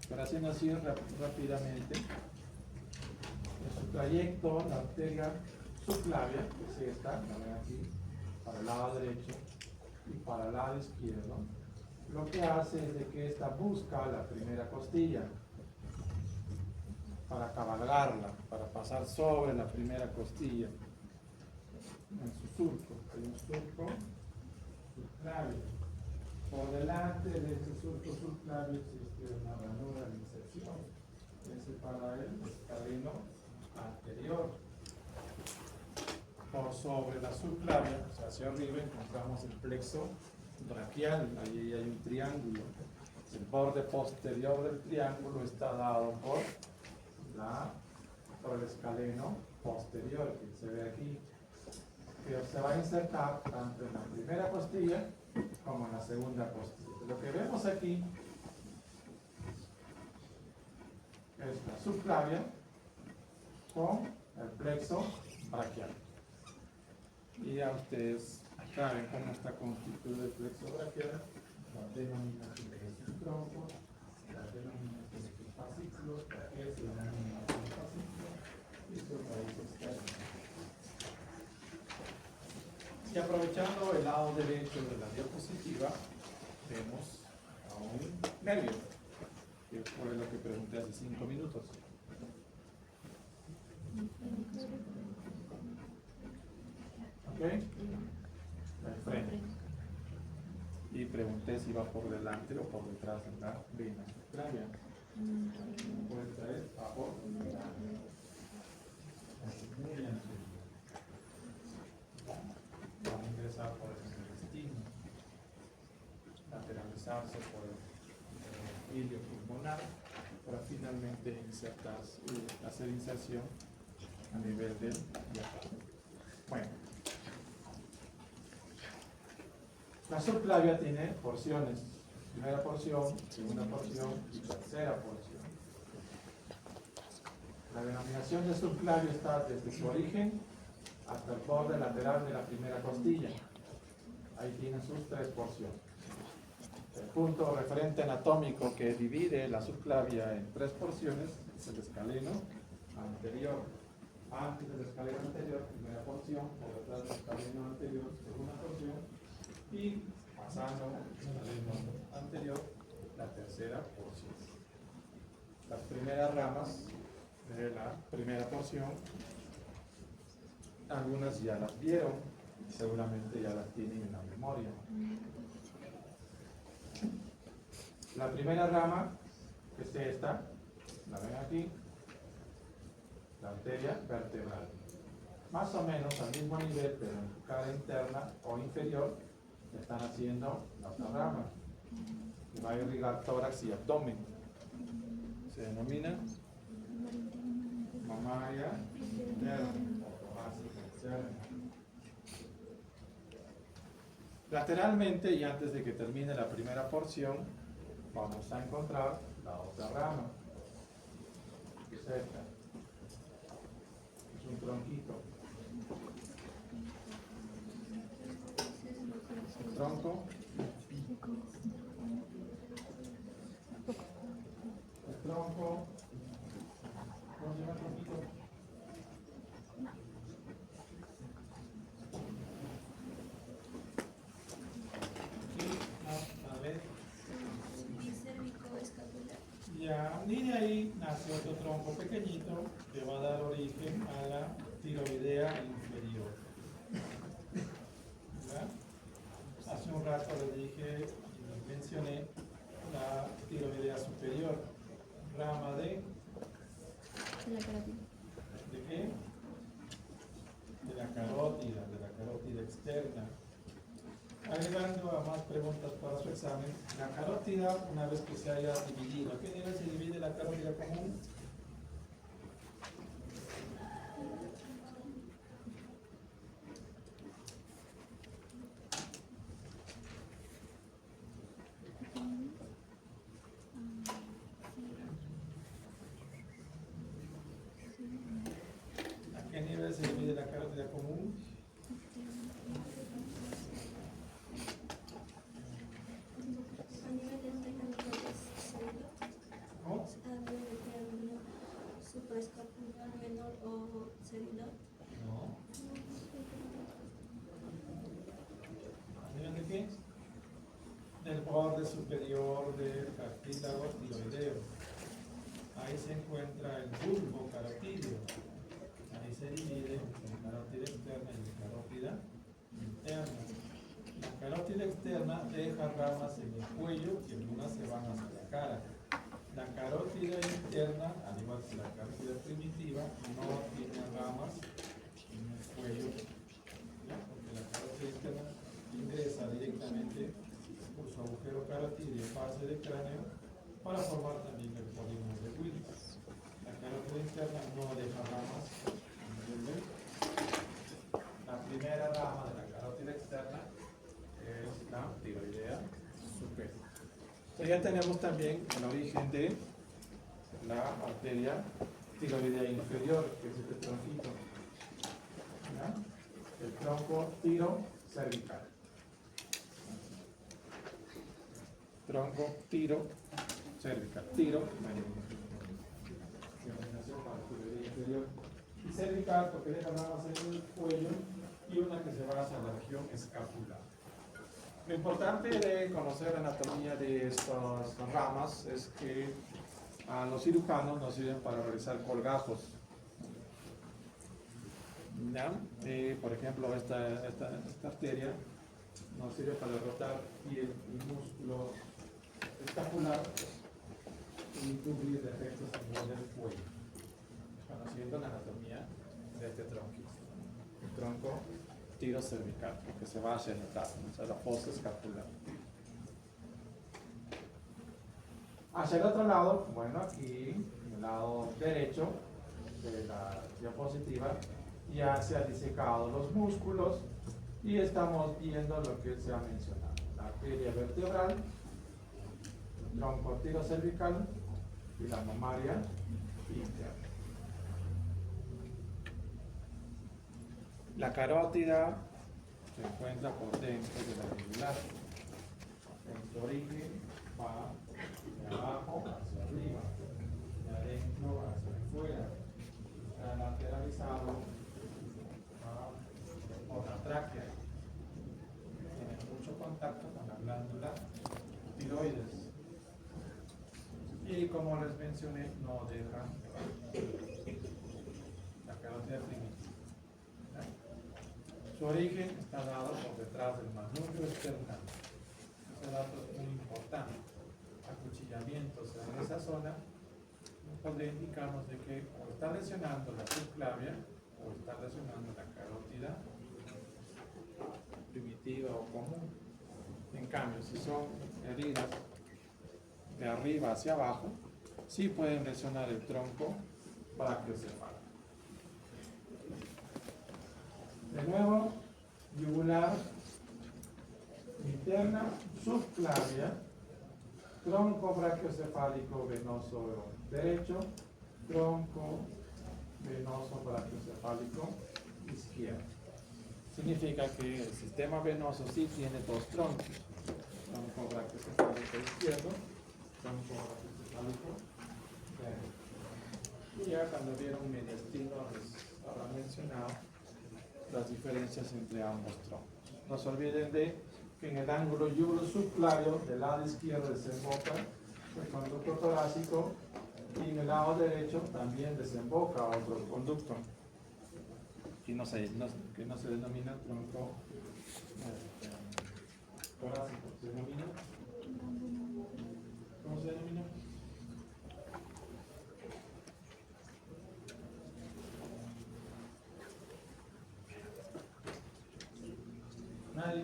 Pero haciendo así rápidamente, trayecto, la arteria subclavia, que es esta, la ven aquí, para el lado derecho y para el lado izquierdo, lo que hace es de que esta busca la primera costilla para cabalgarla, para pasar sobre la primera costilla en su surco. Hay un surco subclavio. Por delante de este surco subclavio existe una ranura de inserción que separa el escaleno anterior. Por sobre la subclavia, o sea, hacia arriba, encontramos el plexo braquial. Ahí hay un triángulo. El borde posterior del triángulo está dado por el escaleno posterior, que se ve aquí, que se va a insertar tanto en la primera costilla como en la segunda costilla. Lo que vemos aquí es la subclavia con el plexo braquial. Y ya ustedes saben cómo está constituido el plexo braquial, la denominación de sus troncos, la denominación de sus fascículos, que es la denominación de fascículos, y sus raíces externas. Y aprovechando el lado derecho de la diapositiva, vemos a un nervio, que fue lo que pregunté hace 5 minutos. ¿Ok? El freno. Y pregunté si va por delante o por detrás de la vena subclavia. Puede traer a por delante. Muy bien. Va a ingresar por el intestino, lateralizarse por el hilio pulmonar, para finalmente insertarse, hacer inserción a nivel del diafragma. Bueno, la subclavia tiene porciones: primera porción, segunda porción y tercera porción. La denominación de subclavio está desde su origen hasta el borde lateral de la primera costilla. Ahí tienen sus 3 porciones. El punto referente anatómico que divide la subclavia en 3 porciones es el escaleno anterior. Antes del escaleno anterior, primera porción, por detrás del escaleno anterior, segunda porción, y pasando el escaleno anterior, la tercera porción. Las primeras ramas de la primera porción, algunas ya las vieron, seguramente ya las tienen en la memoria. La primera rama, que es esta, la ven aquí, la arteria vertebral. Más o menos al mismo nivel, pero en su cara interna o inferior, están haciendo la otra rama, que va a irrigar tórax y abdomen. Se denomina mamaria interna o torácica externa. Lateralmente, y antes de que termine la primera porción, vamos a encontrar la otra rama, que es esta. Es un tronquito. El tronco. El tronco. ¿Cómo se llama el tronquito? A ver. Ya, y de ahí nace otro tronco pequeñito que va a dar origen a la tiroidea inferior. ¿Ya? Hace un rato les dije y les mencioné la tiroidea superior, rama de la carótida. ¿de qué? De la carótida externa. Agregando a más preguntas para su examen, la carótida, una vez que se haya dividido, ¿a qué nivel se divide la carótida común? ¿A qué nivel se divide la carótida común? Supraescapular menor o superior del cartílago tiroideo. Ahí se encuentra el bulbo carotídeo. Ahí se divide en carótida externa y carótida interna. La carótida externa deja ramas en el cuello y algunas se van hacia la cara. La carótida interna, al igual que la carótida primitiva, no tiene ramas en el cuello, ¿ya? Porque la carótida interna ingresa directamente por su agujero carotídeo fase del cráneo para formar también el polígono de Willis. La carótida interna no deja ramas. ¿Entienden? La primera rama de la carótida externa es la tiroidea superior. Entonces ya tenemos también el origen de la arteria tiroidea inferior, que es este tronquito. ¿Ya? El tronco tiro cervical. Tronco tiro cervical. Tiro, denominación para tiroidea inferior. Y cervical porque deja ramas en el cuello y una que se va hacia la región escapular. Lo importante de conocer la anatomía de estas ramas es que a los cirujanos nos sirven para realizar colgajos. ¿Ya? Por ejemplo, esta arteria nos sirve para derrotar piel y músculo escapular y cubrir defectos a nivel del cuello, conociendo la anatomía de este tronquito. El tronco tiro cervical, que se va hacia el mitad, o sea, la fosa escapular. Hacia el otro lado, bueno, aquí, en el lado derecho de la diapositiva, ya se han disecado los músculos y estamos viendo lo que se ha mencionado. La arteria vertebral, el tronco tiro cervical y la mamaria interna. La carótida se encuentra por dentro de la yugular. En su origen va de abajo hacia arriba, de adentro hacia afuera. Está lateralizado por la tráquea. Tiene mucho contacto con la glándula tiroides. Y como les mencioné, no deja la carótida primitiva. Su origen está dado por detrás del manubrio external. Ese dato es muy importante. Acuchillamientos en esa zona podría indicarnos de que o está lesionando la subclavia o está lesionando la carótida primitiva o común. En cambio, si son heridas de arriba hacia abajo, sí pueden lesionar el tronco brachiocefálico. De nuevo, yugular interna, subclavia, tronco brachiocefálico venoso derecho, tronco venoso brachiocefálico izquierdo. Significa que el sistema venoso sí tiene dos troncos, tronco brachiocefálico izquierdo, tronco brachiocefálico derecho. Y ya cuando vieron mediastino les habrá mencionado las diferencias entre ambos troncos. No se olviden de que en el ángulo yugo-subclavio del lado izquierdo desemboca el conducto torácico y en el lado derecho también desemboca otro conducto que no se denomina tronco torácico, se denomina, ¿cómo se denomina? Nadie.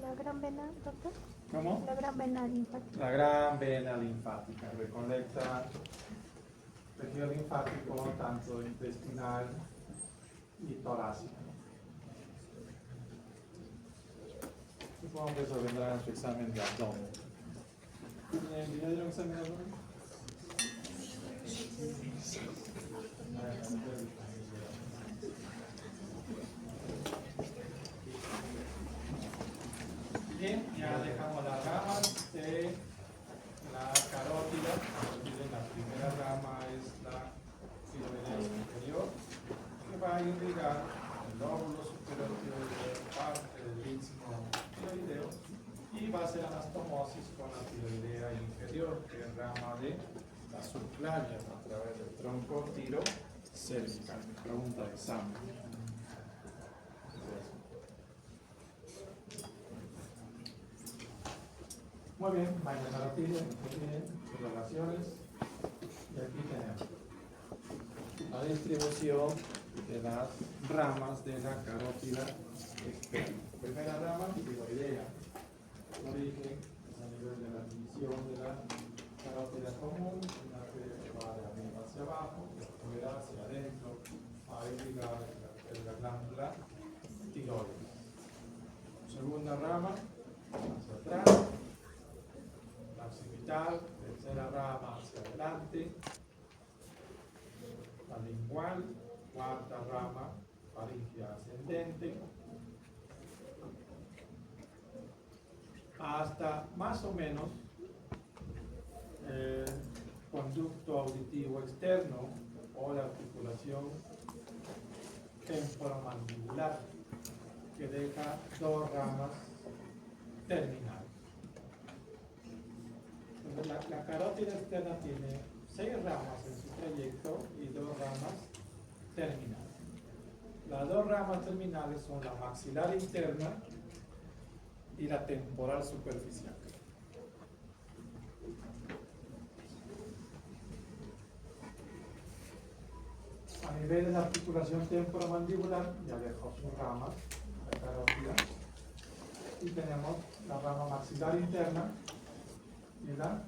La gran vena, doctor. ¿Cómo? La gran vena linfática. La gran vena linfática recolecta tejido linfático tanto intestinal y torácico. Supongo que eso vendrá en su examen de abdomen. ¿Ya dieron examen de abdomen? Bien, ya dejamos las ramas de la carótida. La primera rama es la tiroidea superior, que va a irrigar el lóbulo superior tiroideo, parte del istmo tiroideo, y va a ser hacer anastomosis con la tiroidea inferior, que es rama de la subclavia a través del tronco tiro cervical. Pregunta de examen. Muy bien, mañana la tiene, relaciones. Y aquí tenemos la distribución de las ramas de la carótida externa. Primera rama, tiroidea. Origen a nivel de la división de la carótida común, una que va de arriba hacia abajo, de afuera hacia adentro, ahí ligada en la glándula tiroides. Segunda rama, hacia atrás, la occipital, tercera rama hacia adelante, la lingual, cuarta rama, faríngea ascendente, hasta más o menos el conducto auditivo externo o la articulación temporomandibular, que deja dos ramas terminales. Entonces, la carótida externa tiene 6 ramas en su trayecto y 2 ramas terminales. Las 2 ramas terminales son la maxilar interna y la temporal superficial. A nivel de la articulación temporomandibular, ya dejó sus ramas, la carótida, y tenemos la rama maxilar interna y la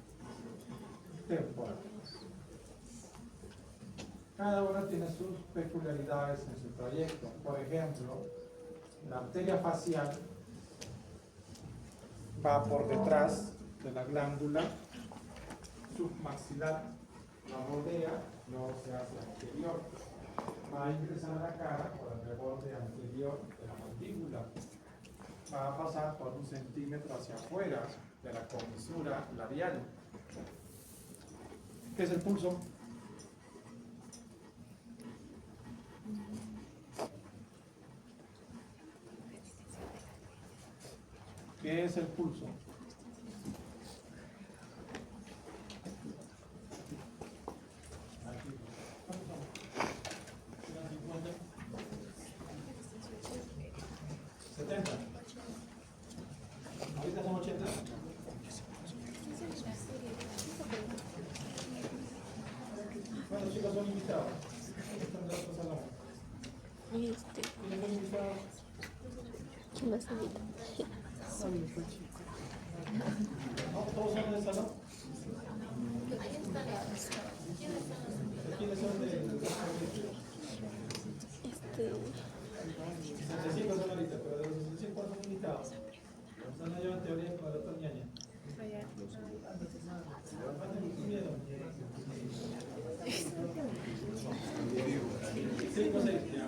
temporal. Cada una tiene sus peculiaridades en su trayecto. Por ejemplo, la arteria facial va por detrás de la glándula submaxilar, la rodea, luego se hace anterior, va a ingresar a la cara por el reborde anterior de la mandíbula, va a pasar por 1 centímetro hacia afuera de la comisura labial. ¿Qué es el pulso? ¿Qué es el pulso? Aquí. ¿Cuántos son? ¿Eran 50? 70. ¿Ahorita son 80? Bueno, chicos, son invitados. Están de otro salón. ¿Quiénes son invitados? ¿Quién más invita? ¿No? ¿Todos son del salón? ¿Quiénes son del 65 son ahorita, pero de los 65 ¿cuántos son invitados? Están allá en teoría con la doctora ñaña. Miedo. 5 o 6, ya.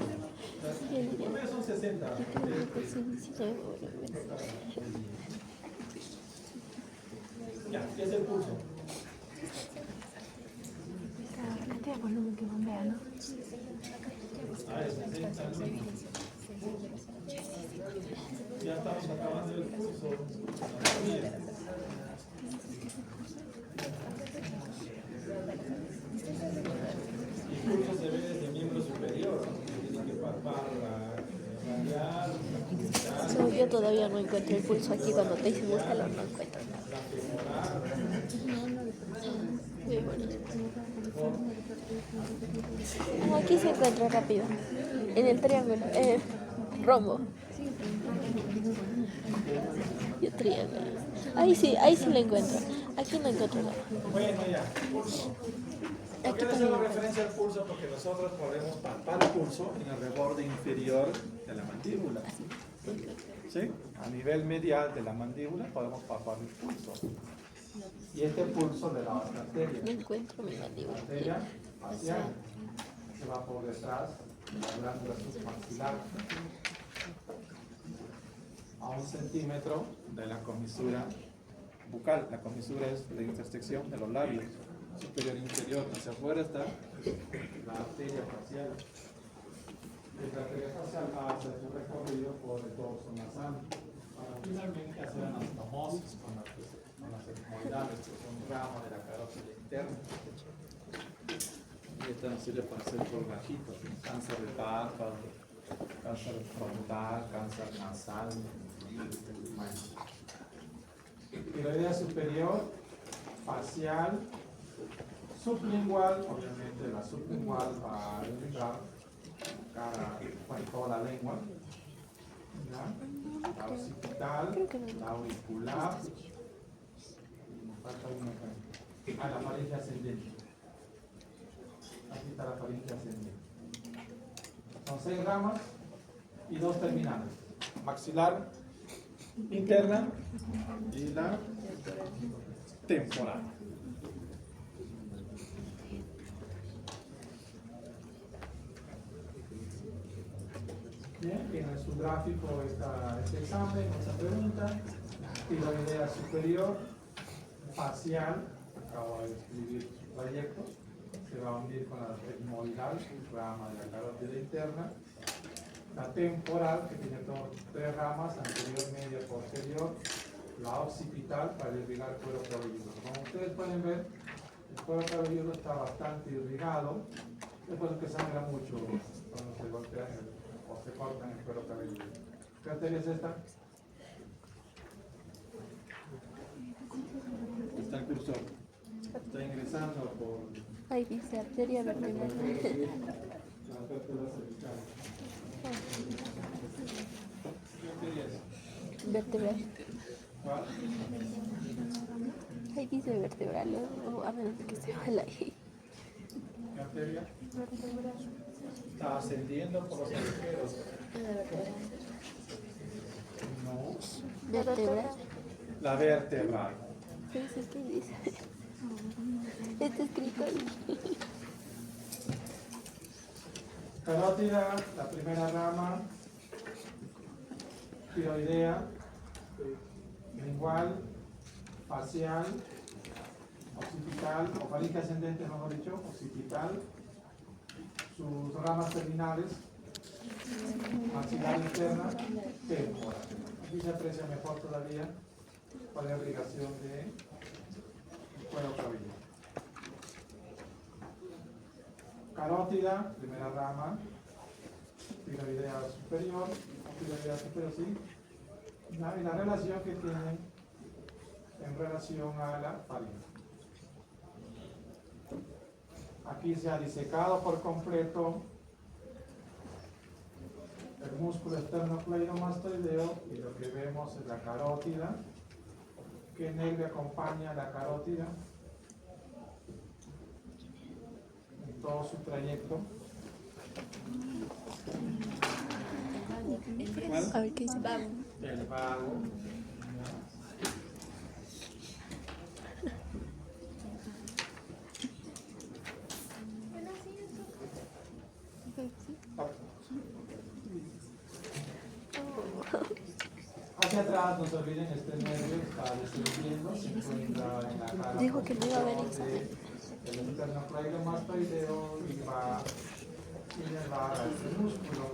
Por medio son 60. Ya, ¿qué es el pulso? Este es el volumen que bombea, ¿no? Es 60. Ya estamos acabando el curso. El pulso se ve desde el miembro superior, ¿no? Tiene que palpar la radial, la So, yo todavía no encuentro el pulso aquí cuando te hice búscalo, no encuentro. Muy bueno. Aquí se encuentra rápido. En el triángulo. Rombo. Y el triángulo. Ahí sí lo encuentro. Aquí no encuentro nada. Bueno, ya, pulso. ¿Por qué le hacemos referencia al pulso? Porque nosotros podemos palpar el pulso en el reborde inferior de la mandíbula. ¿Sí? A nivel medial de la mandíbula podemos palpar el pulso. Y este pulso le da a la arteria. No encuentro mi mandíbula. La arteria facial se va por detrás de la glándula submaxilar a 1 centímetro de la comisura bucal. La comisura es la intersección de los labios superior e inferior. Hacia afuera está la arteria facial. Esta arteria facial hace su recorrido por el dorso nasal, para finalmente hacer anastomosis con las extremidades, que son ramas de la carótida interna. Y esta nos sirve para hacer colgajitos, cáncer de párpado, cáncer frontal, cáncer nasal. Bueno. Tiroidea superior, facial, sublingual, obviamente la sublingual va a irrigar toda la lengua, ¿ya? La occipital, la auricular, falta una acá. La faringe ascendente. Aquí está la faringe ascendente. Son 6 ramas y 2 terminales. Maxilar interna y la temporal. Bien, en su gráfico está este examen, esta pregunta. Tiroidea superior, facial, acabo de escribir su trayecto, se va a unir con la etmoidal, rama de la carótida interna. La temporal, que tiene 3 ramas, anterior, media, posterior. La occipital, para irrigar el cuero cabelludo. Como ustedes pueden ver, el cuero cabelludo está bastante irrigado. Es por eso que sangra mucho cuando se golpean o se cortan el cuero cabelludo. ¿Qué arteria es esta? Está el cursor. Está ingresando por... Ahí dice arteria vertebral. las vértebras cervicales. ¿Qué arteria es? Vertebral. ¿Cuál? Ahí dice vertebral, o a menos de que se va ahí. ¿Qué arteria? Está ascendiendo por los agujeros. No. Vertebral. La vértebra. Pues es que dice. Está escrito ahí. Carótida, la primera rama. Tiroidea. Lingual. Facial. Occipital, o faringe ascendente, mejor dicho, occipital. Sus ramas terminales. Maxilar interna. Temporal. Aquí se aprecia mejor todavía cuál es la irrigación de cuero cabelludo. Carótida, primera rama. Tiroidea superior, sí. Y la relación que tienen en relación a la faringe. Aquí se ha disecado por completo el músculo esternocleidomastoideo y lo que vemos es la carótida. ¿Qué nervio acompaña a la carótida en todo su trayecto? A ver qué dice. El vago. Hacia atrás, no se olviden, este nervio está descendiendo, se encuentra en la cara. Dijo que no iba a haber examen. El esternocleidomastoideo y va a inervar a este músculo.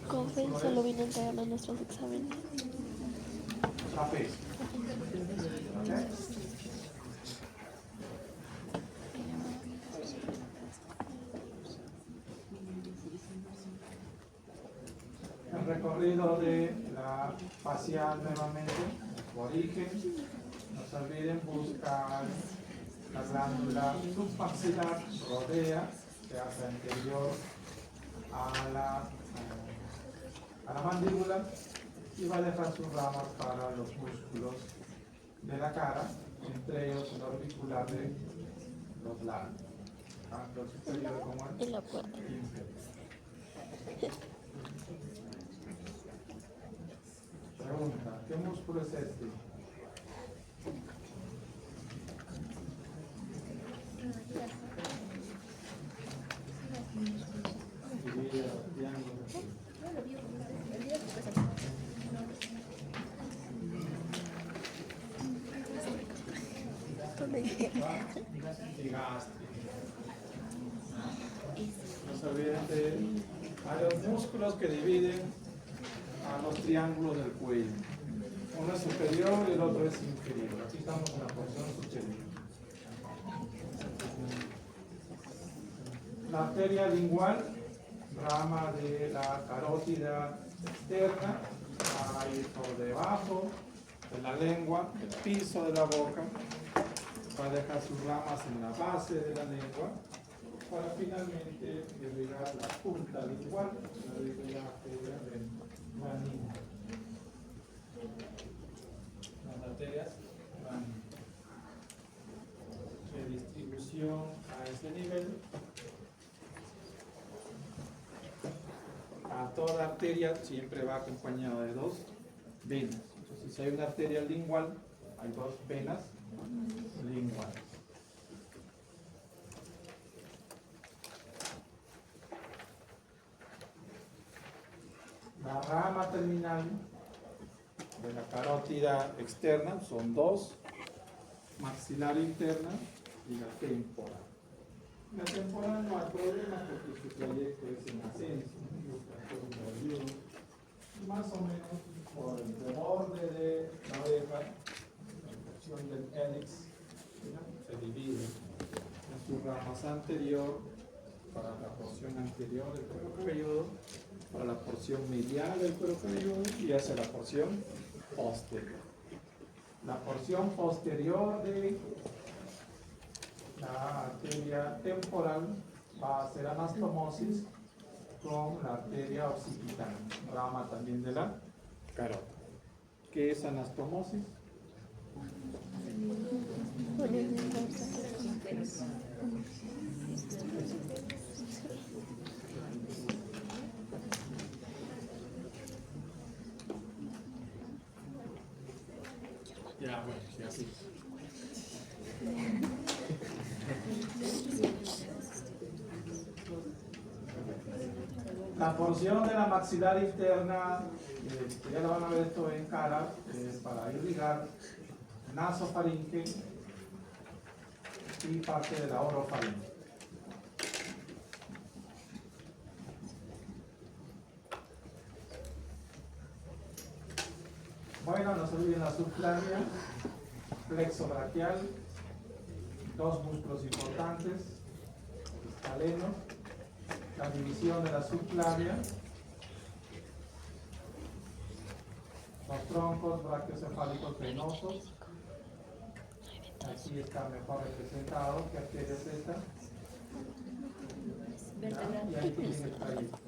Con fe solo vino a entregarnos nuestros exámenes. Trapecio. ¿Okay? El recorrido de la facial nuevamente, su origen, no se olviden, buscar la glándula submaxilar, rodea, se hace anterior a la mandíbula y va a dejar sus ramas para los músculos de la cara, entre ellos el orbicular de los labios, tanto el superior como el En la puerta. inferior. Pregunta, ¿qué músculo es este? Y gástrico. No se olviden de los músculos que dividen a los triángulos del cuello. Uno es superior y el otro es inferior. Aquí estamos en la porción superior. La arteria lingual, rama de la carótida externa, ahí por debajo de la lengua, el piso de la boca, va a dejar sus ramas en la base de la lengua, para finalmente irrigar la punta lingual, la arteria del ranino. Las arterias van de distribución a ese nivel. A toda arteria siempre va acompañada de dos venas. Entonces, si hay una arteria lingual, hay dos venas linguales. La rama terminal de la carótida externa son dos, maxilar interna y la temporal. La temporal no hay problema porque su proyecto es en ascenso, más o menos por el borde de la oreja, la porción del hélix se divide en sus ramas anterior para la porción anterior del cuero cabelludo, para la porción medial del cuero cabelludo y hacia la porción posterior. La porción posterior de la arteria temporal va a hacer anastomosis con la arteria occipitana, rama también de la carótida. ¿Qué es anastomosis? Ya, bueno, sí, así. La porción de la maxilar interna, ya lo van a ver esto en cara, es para irrigar nasofaringe y parte de la orofaringe. Bueno, no se olviden la subclavia, plexo braquial, dos músculos importantes, escalenos, la división de la subclavia, los troncos brachiocefálicos venosos, aquí está mejor representado que arteria es esta, y ahí tienen el trayecto.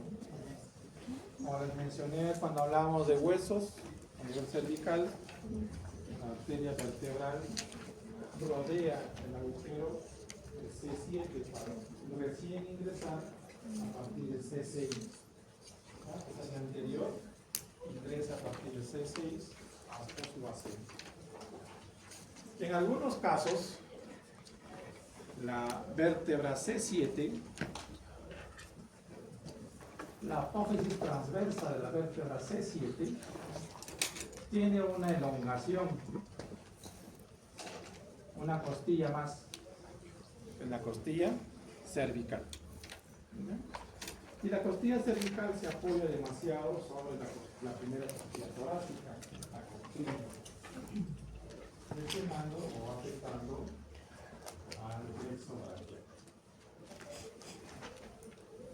Como les mencioné cuando hablamos de huesos, a nivel cervical, la arteria vertebral rodea el agujero de C7 para recién ingresar a partir de C6. Esta es la anterior, ingresa a partir de C6 hasta su ascenso. En algunos casos, la vértebra C7, la apófisis transversa de la vértebra C7, tiene una elongación, una costilla más, en la costilla cervical. Y la costilla cervical se apoya demasiado sobre la primera costilla torácica, la costilla, lesionando o afectando al plexo braquial.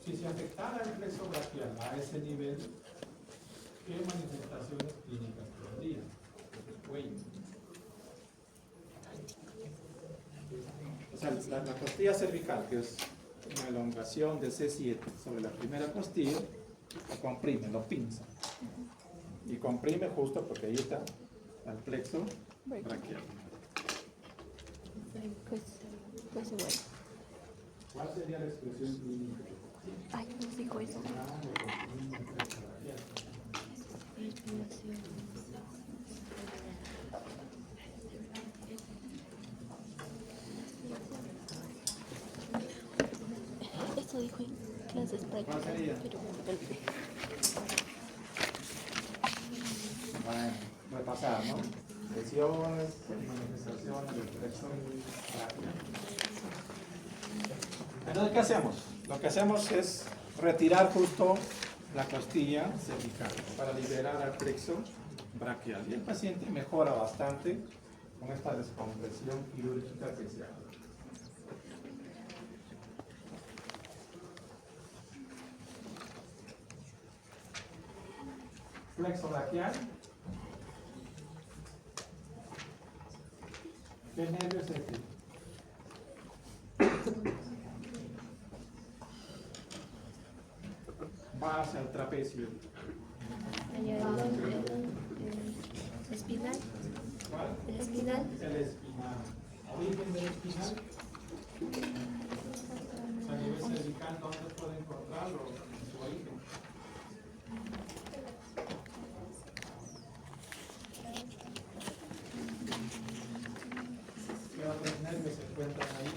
Si se afectara el plexo braquial a ese nivel, ¿qué manifestaciones clínicas tendría? O sea, la costilla cervical, que es una elongación de C7 sobre la primera costilla, lo comprime, lo pinza. Y comprime justo porque ahí está el plexo braquial. Pues bueno. ¿Cuál sería la expresión clínica? Ay, no dijo eso. Esto dijo en clases prácticas, pero me olvidé. Bueno, repasar, ¿no? Lesiones, manifestaciones del plexo braquial. Entonces, ¿qué hacemos? Lo que hacemos es retirar justo la costilla cervical para liberar al plexo braquial. Y el paciente mejora bastante con esta descompresión quirúrgica que se hace. Flexo braquial. ¿Qué nervio es este? Va hacia el trapecio. Espinal. ¿Cuál? El espinal. El espinal. Origen del espinal. A nivel cervical, ¿dónde puede encontrarlo? Su origen. ¿Qué otros nervios se encuentran ahí?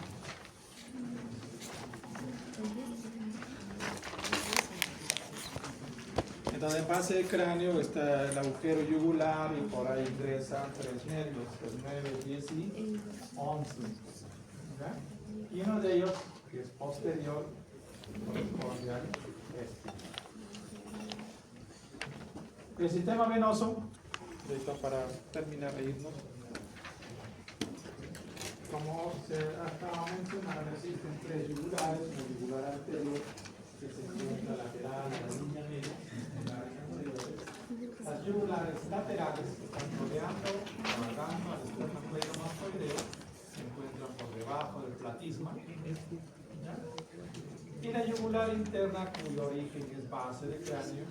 Entonces, en base del cráneo está el agujero yugular y por ahí ingresan 3 nervios, pues 9, 10 y 11. ¿Ya? Y uno de ellos, que es posterior, corresponde al este. El sistema venoso, listo para terminar de irnos. Como se acaba de mencionar, existen 3 yugulares, el yugular anterior, que se encuentra lateral a la línea media, las yugulares laterales que están rodeando, abarcando al esternocleidomastoideo, se encuentran por debajo del platisma. ¿Ya? Y la yugular interna, cuyo origen es base del cráneo,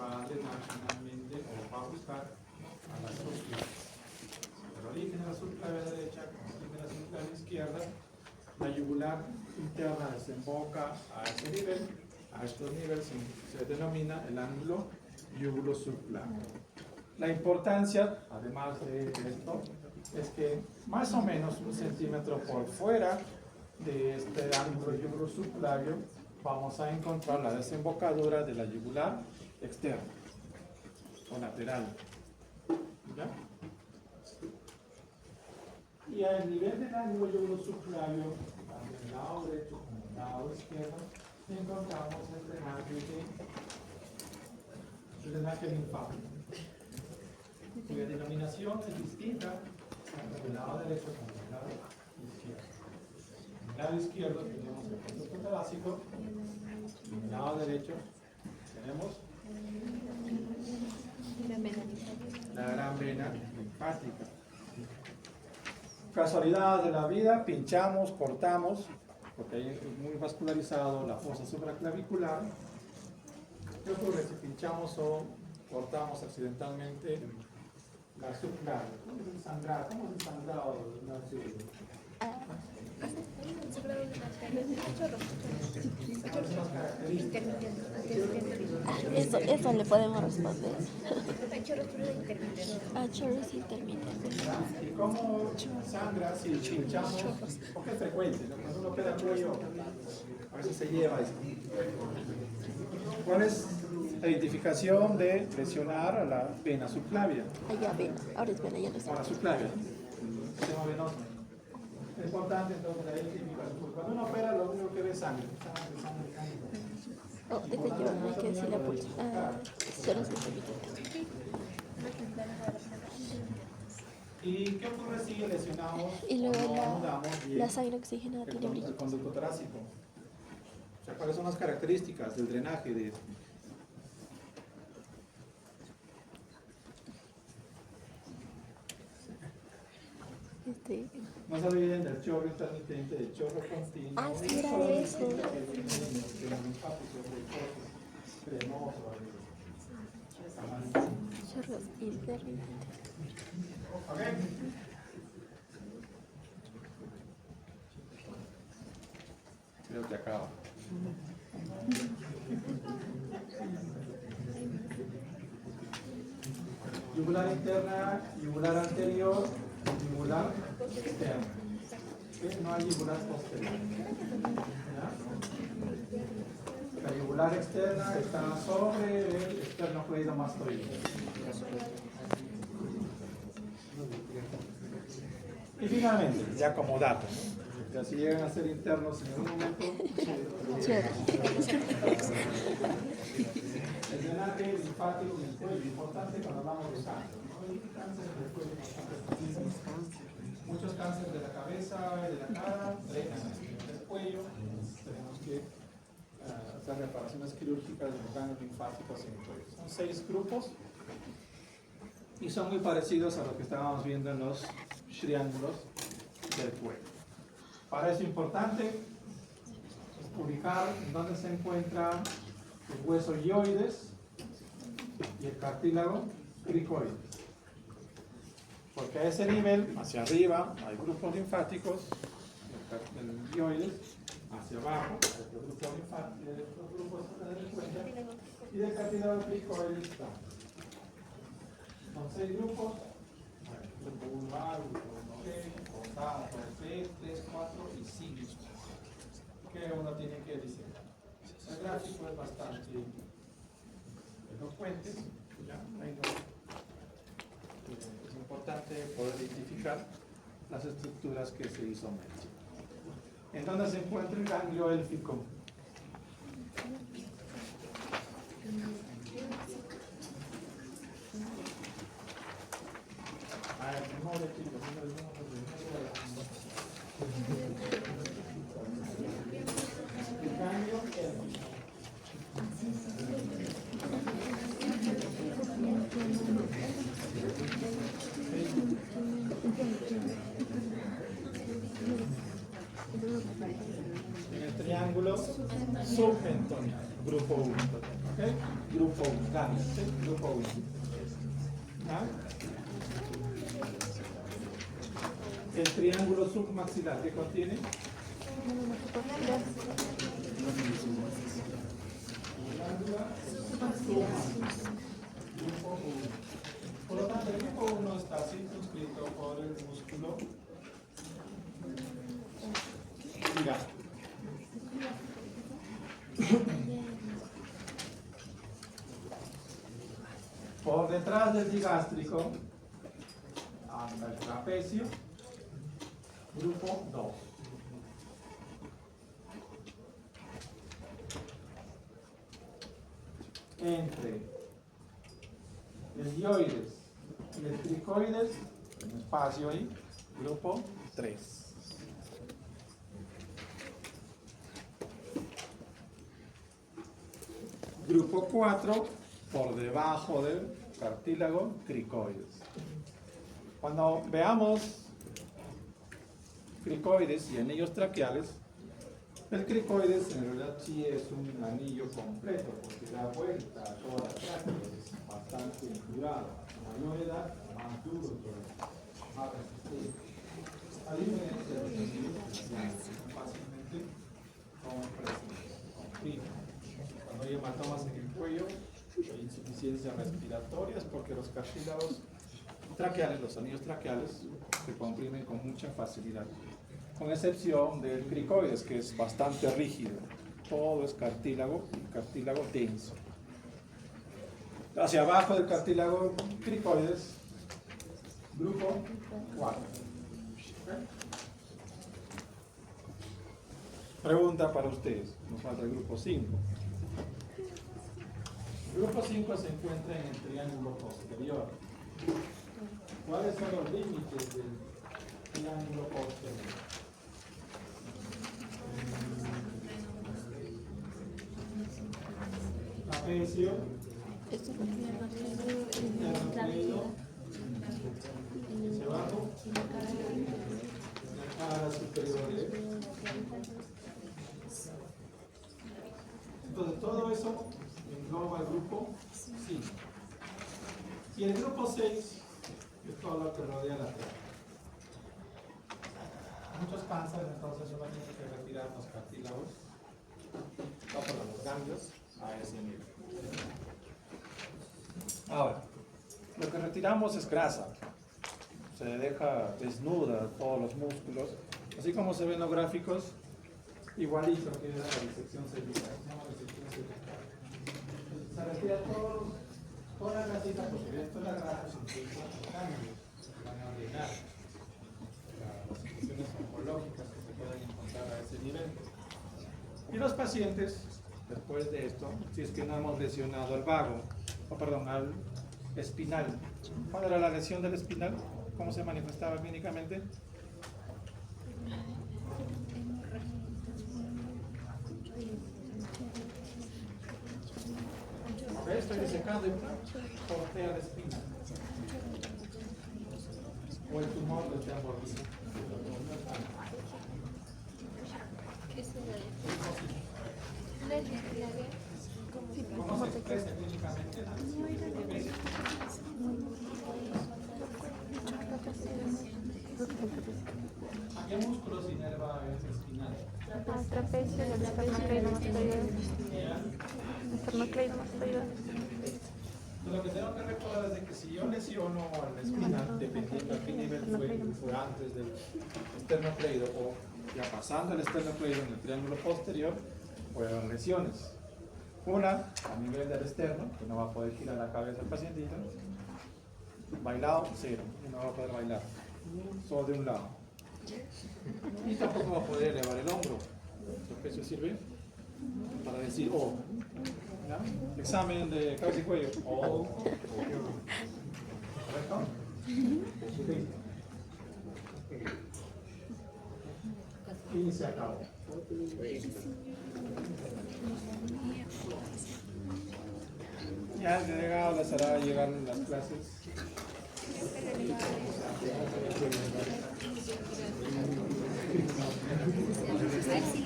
va a drenar finalmente o va a buscar a la subclavia. El origen de la subclavia derecha, el origen de la subclavia izquierda, la yugular interna desemboca a ese nivel. A estos niveles se denomina el ángulo yúgulo subclavio. La importancia, además de esto, es que más o menos 1 centímetro por fuera de este ángulo yúgulo subclavio vamos a encontrar la desembocadura de la yugular externa o lateral. ¿Ya? Y al nivel del ángulo yúgulo subclavio, tanto en el lado derecho como en el lado izquierdo, encontramos el drenaje linfático, cuya denominación es distinta tanto del lado derecho como del lado izquierdo. En el lado izquierdo tenemos el conducto torácico, y en el lado derecho tenemos la gran vena linfática. Casualidad de la vida, pinchamos, cortamos, porque ahí es muy vascularizado la fosa supraclavicular. ¿Qué ocurre si pinchamos o cortamos accidentalmente la subclavia? ¿Cómo es el sangrado? ¿Cómo es el sangrado? Eso le podemos responder. A chorros intermitentes. ¿Y cómo sangra si pinchamos? Porque es frecuente, ¿no? Cuando uno opera el cuello, a veces se lleva eso. ¿Cuál es la identificación de lesionar a la vena subclavia? Allá ven, ahora es vena, ya no O a la está. subclavia, sistema venoso. Es importante entonces la identificación, porque cuando uno opera lo único que ve es sangre. Oh, desde yo no hay que decir la pulsa. Chorros intermitentes. ¿Y qué ocurre si lesionamos Y luego o no anudamos bien la sangre oxigenada tiene el brillo. conducto torácico? O sea, ¿cuáles son las características del drenaje de esto? No se olviden del chorro intermitente, del chorro continuo. Ah, sí, era eso. Chorros intermitentes. ¿Ok? Creo que acaba. Yugular interna, yugular anterior, yugular externa. ¿Sí? No hay yugular posterior. ¿Ya? La yugular externa está sobre el esternocleidomastoideo. Y finalmente, ya como dato, ya si llegan a ser internos en algún momento, el drenaje linfático en el cuello, importante cuando hablamos de sangre. cánceres del cuello bastante frecuentes. Muchos cánceres de la cabeza y de la cara drenan el cuello. Tenemos que hacer reparaciones quirúrgicas de los ganglios linfáticos en el cuello. Son 6 grupos y son muy parecidos a lo que estábamos viendo en los triángulos del cuello. Para eso es importante ubicar en dónde se encuentra el hueso hyoides y el cartílago cricoides. Porque a ese nivel, hacia arriba, hay grupos linfáticos, el hyoides, hacia abajo, hay otros grupos linfáticos, otros grupos de cuenta, y del cartílago cricoides está. Son 6 grupos, grupo 1A, grupo 1B, grupo A, 2B, 3, 4 y 5, que uno tiene que diseñar. El gráfico es bastante elocuente, ya, ahí no. Es importante poder identificar las estructuras que se hizo mención. ¿En dónde se encuentra el ganglio élfico? A ver, memoria, chicos, el ganglio élfico. En el triángulo submentonial, grupo 1. ¿Okay? Grupo 1, ganglio, ¿sí? Grupo 1. ¿Ah? El triángulo submaxilar, ¿qué contiene? Glándula submaxilar. Grupo 1. Por lo tanto, el grupo 1 está circunscrito por el músculo digástrico. Por detrás del digástrico anda el trapecio, grupo 2. Entre el hyoides y el cricoides, un espacio ahí, grupo 3. Grupo 4, por debajo del cartílago cricoides. Cuando veamos cricoides y anillos traqueales, el cricoides en realidad sí es un anillo completo, porque da vuelta a toda la tráquea, es bastante durado. A mayor edad, más duro todo, más resistente. A diferencia de los anillos traqueales, fácilmente comprimen. Cuando hay hematomas en el cuello, hay insuficiencia respiratoria, es porque los cartílagos traqueales, los anillos traqueales, se comprimen con mucha facilidad. Con excepción del cricoides, que es bastante rígido. Todo es cartílago y cartílago denso. Hacia abajo del cartílago cricoides, grupo 4. ¿Okay? Pregunta para ustedes, nos falta el grupo 5. El grupo 5 se encuentra en el triángulo posterior. ¿Cuáles son los límites del triángulo posterior? Trapecio, internucleido, hacia abajo, la cara superior. Entonces todo eso engloba el grupo 5. Y el grupo 6 es todo lo que rodea la tráquea. Muchos cánceres, entonces uno tiene que retirar los cartílagos, los ganglios a ese nivel. Ahora, lo que retiramos es grasa. Se deja desnuda todos los músculos, así como se ven en los gráficos, igualito que era la disección cervical. Se retira toda la grasita, porque esto es la grasa, se utiliza los ganglios, se van a drenar las situaciones oncológicas que se pueden encontrar a ese nivel. Y los pacientes, después de esto, si es que no hemos lesionado al vago, al espinal, ¿Cuál era la lesión del espinal? ¿Cómo se manifestaba clínicamente? Estoy disecando y cortea la espina. O el tumor lo está mordiendo. ¿Cómo se expresa clínicamente? ¿A qué músculos inerva el espinal? Al trapecio, el esternocleidomastoideo. Esternocleidomastoideo. Lo que tengo que recordar es de que si yo lesiono al espinal, dependiendo a qué nivel fue antes del esternocleido o ya pasando el esternocleido en el triángulo posterior, puede haber lesiones. Una, a nivel del externo, que no va a poder girar la cabeza al pacientito. Bailado, cero, y no va a poder bailar, solo de un lado. Y tampoco va a poder elevar el hombro. ¿Lo que eso sirve? Para decir, oh, ¿ya? Examen de cabeza y cuello. Oh, ¿correcto? Y se acabó. Ya han llegado, les hará llegar las clases. Ay, sí.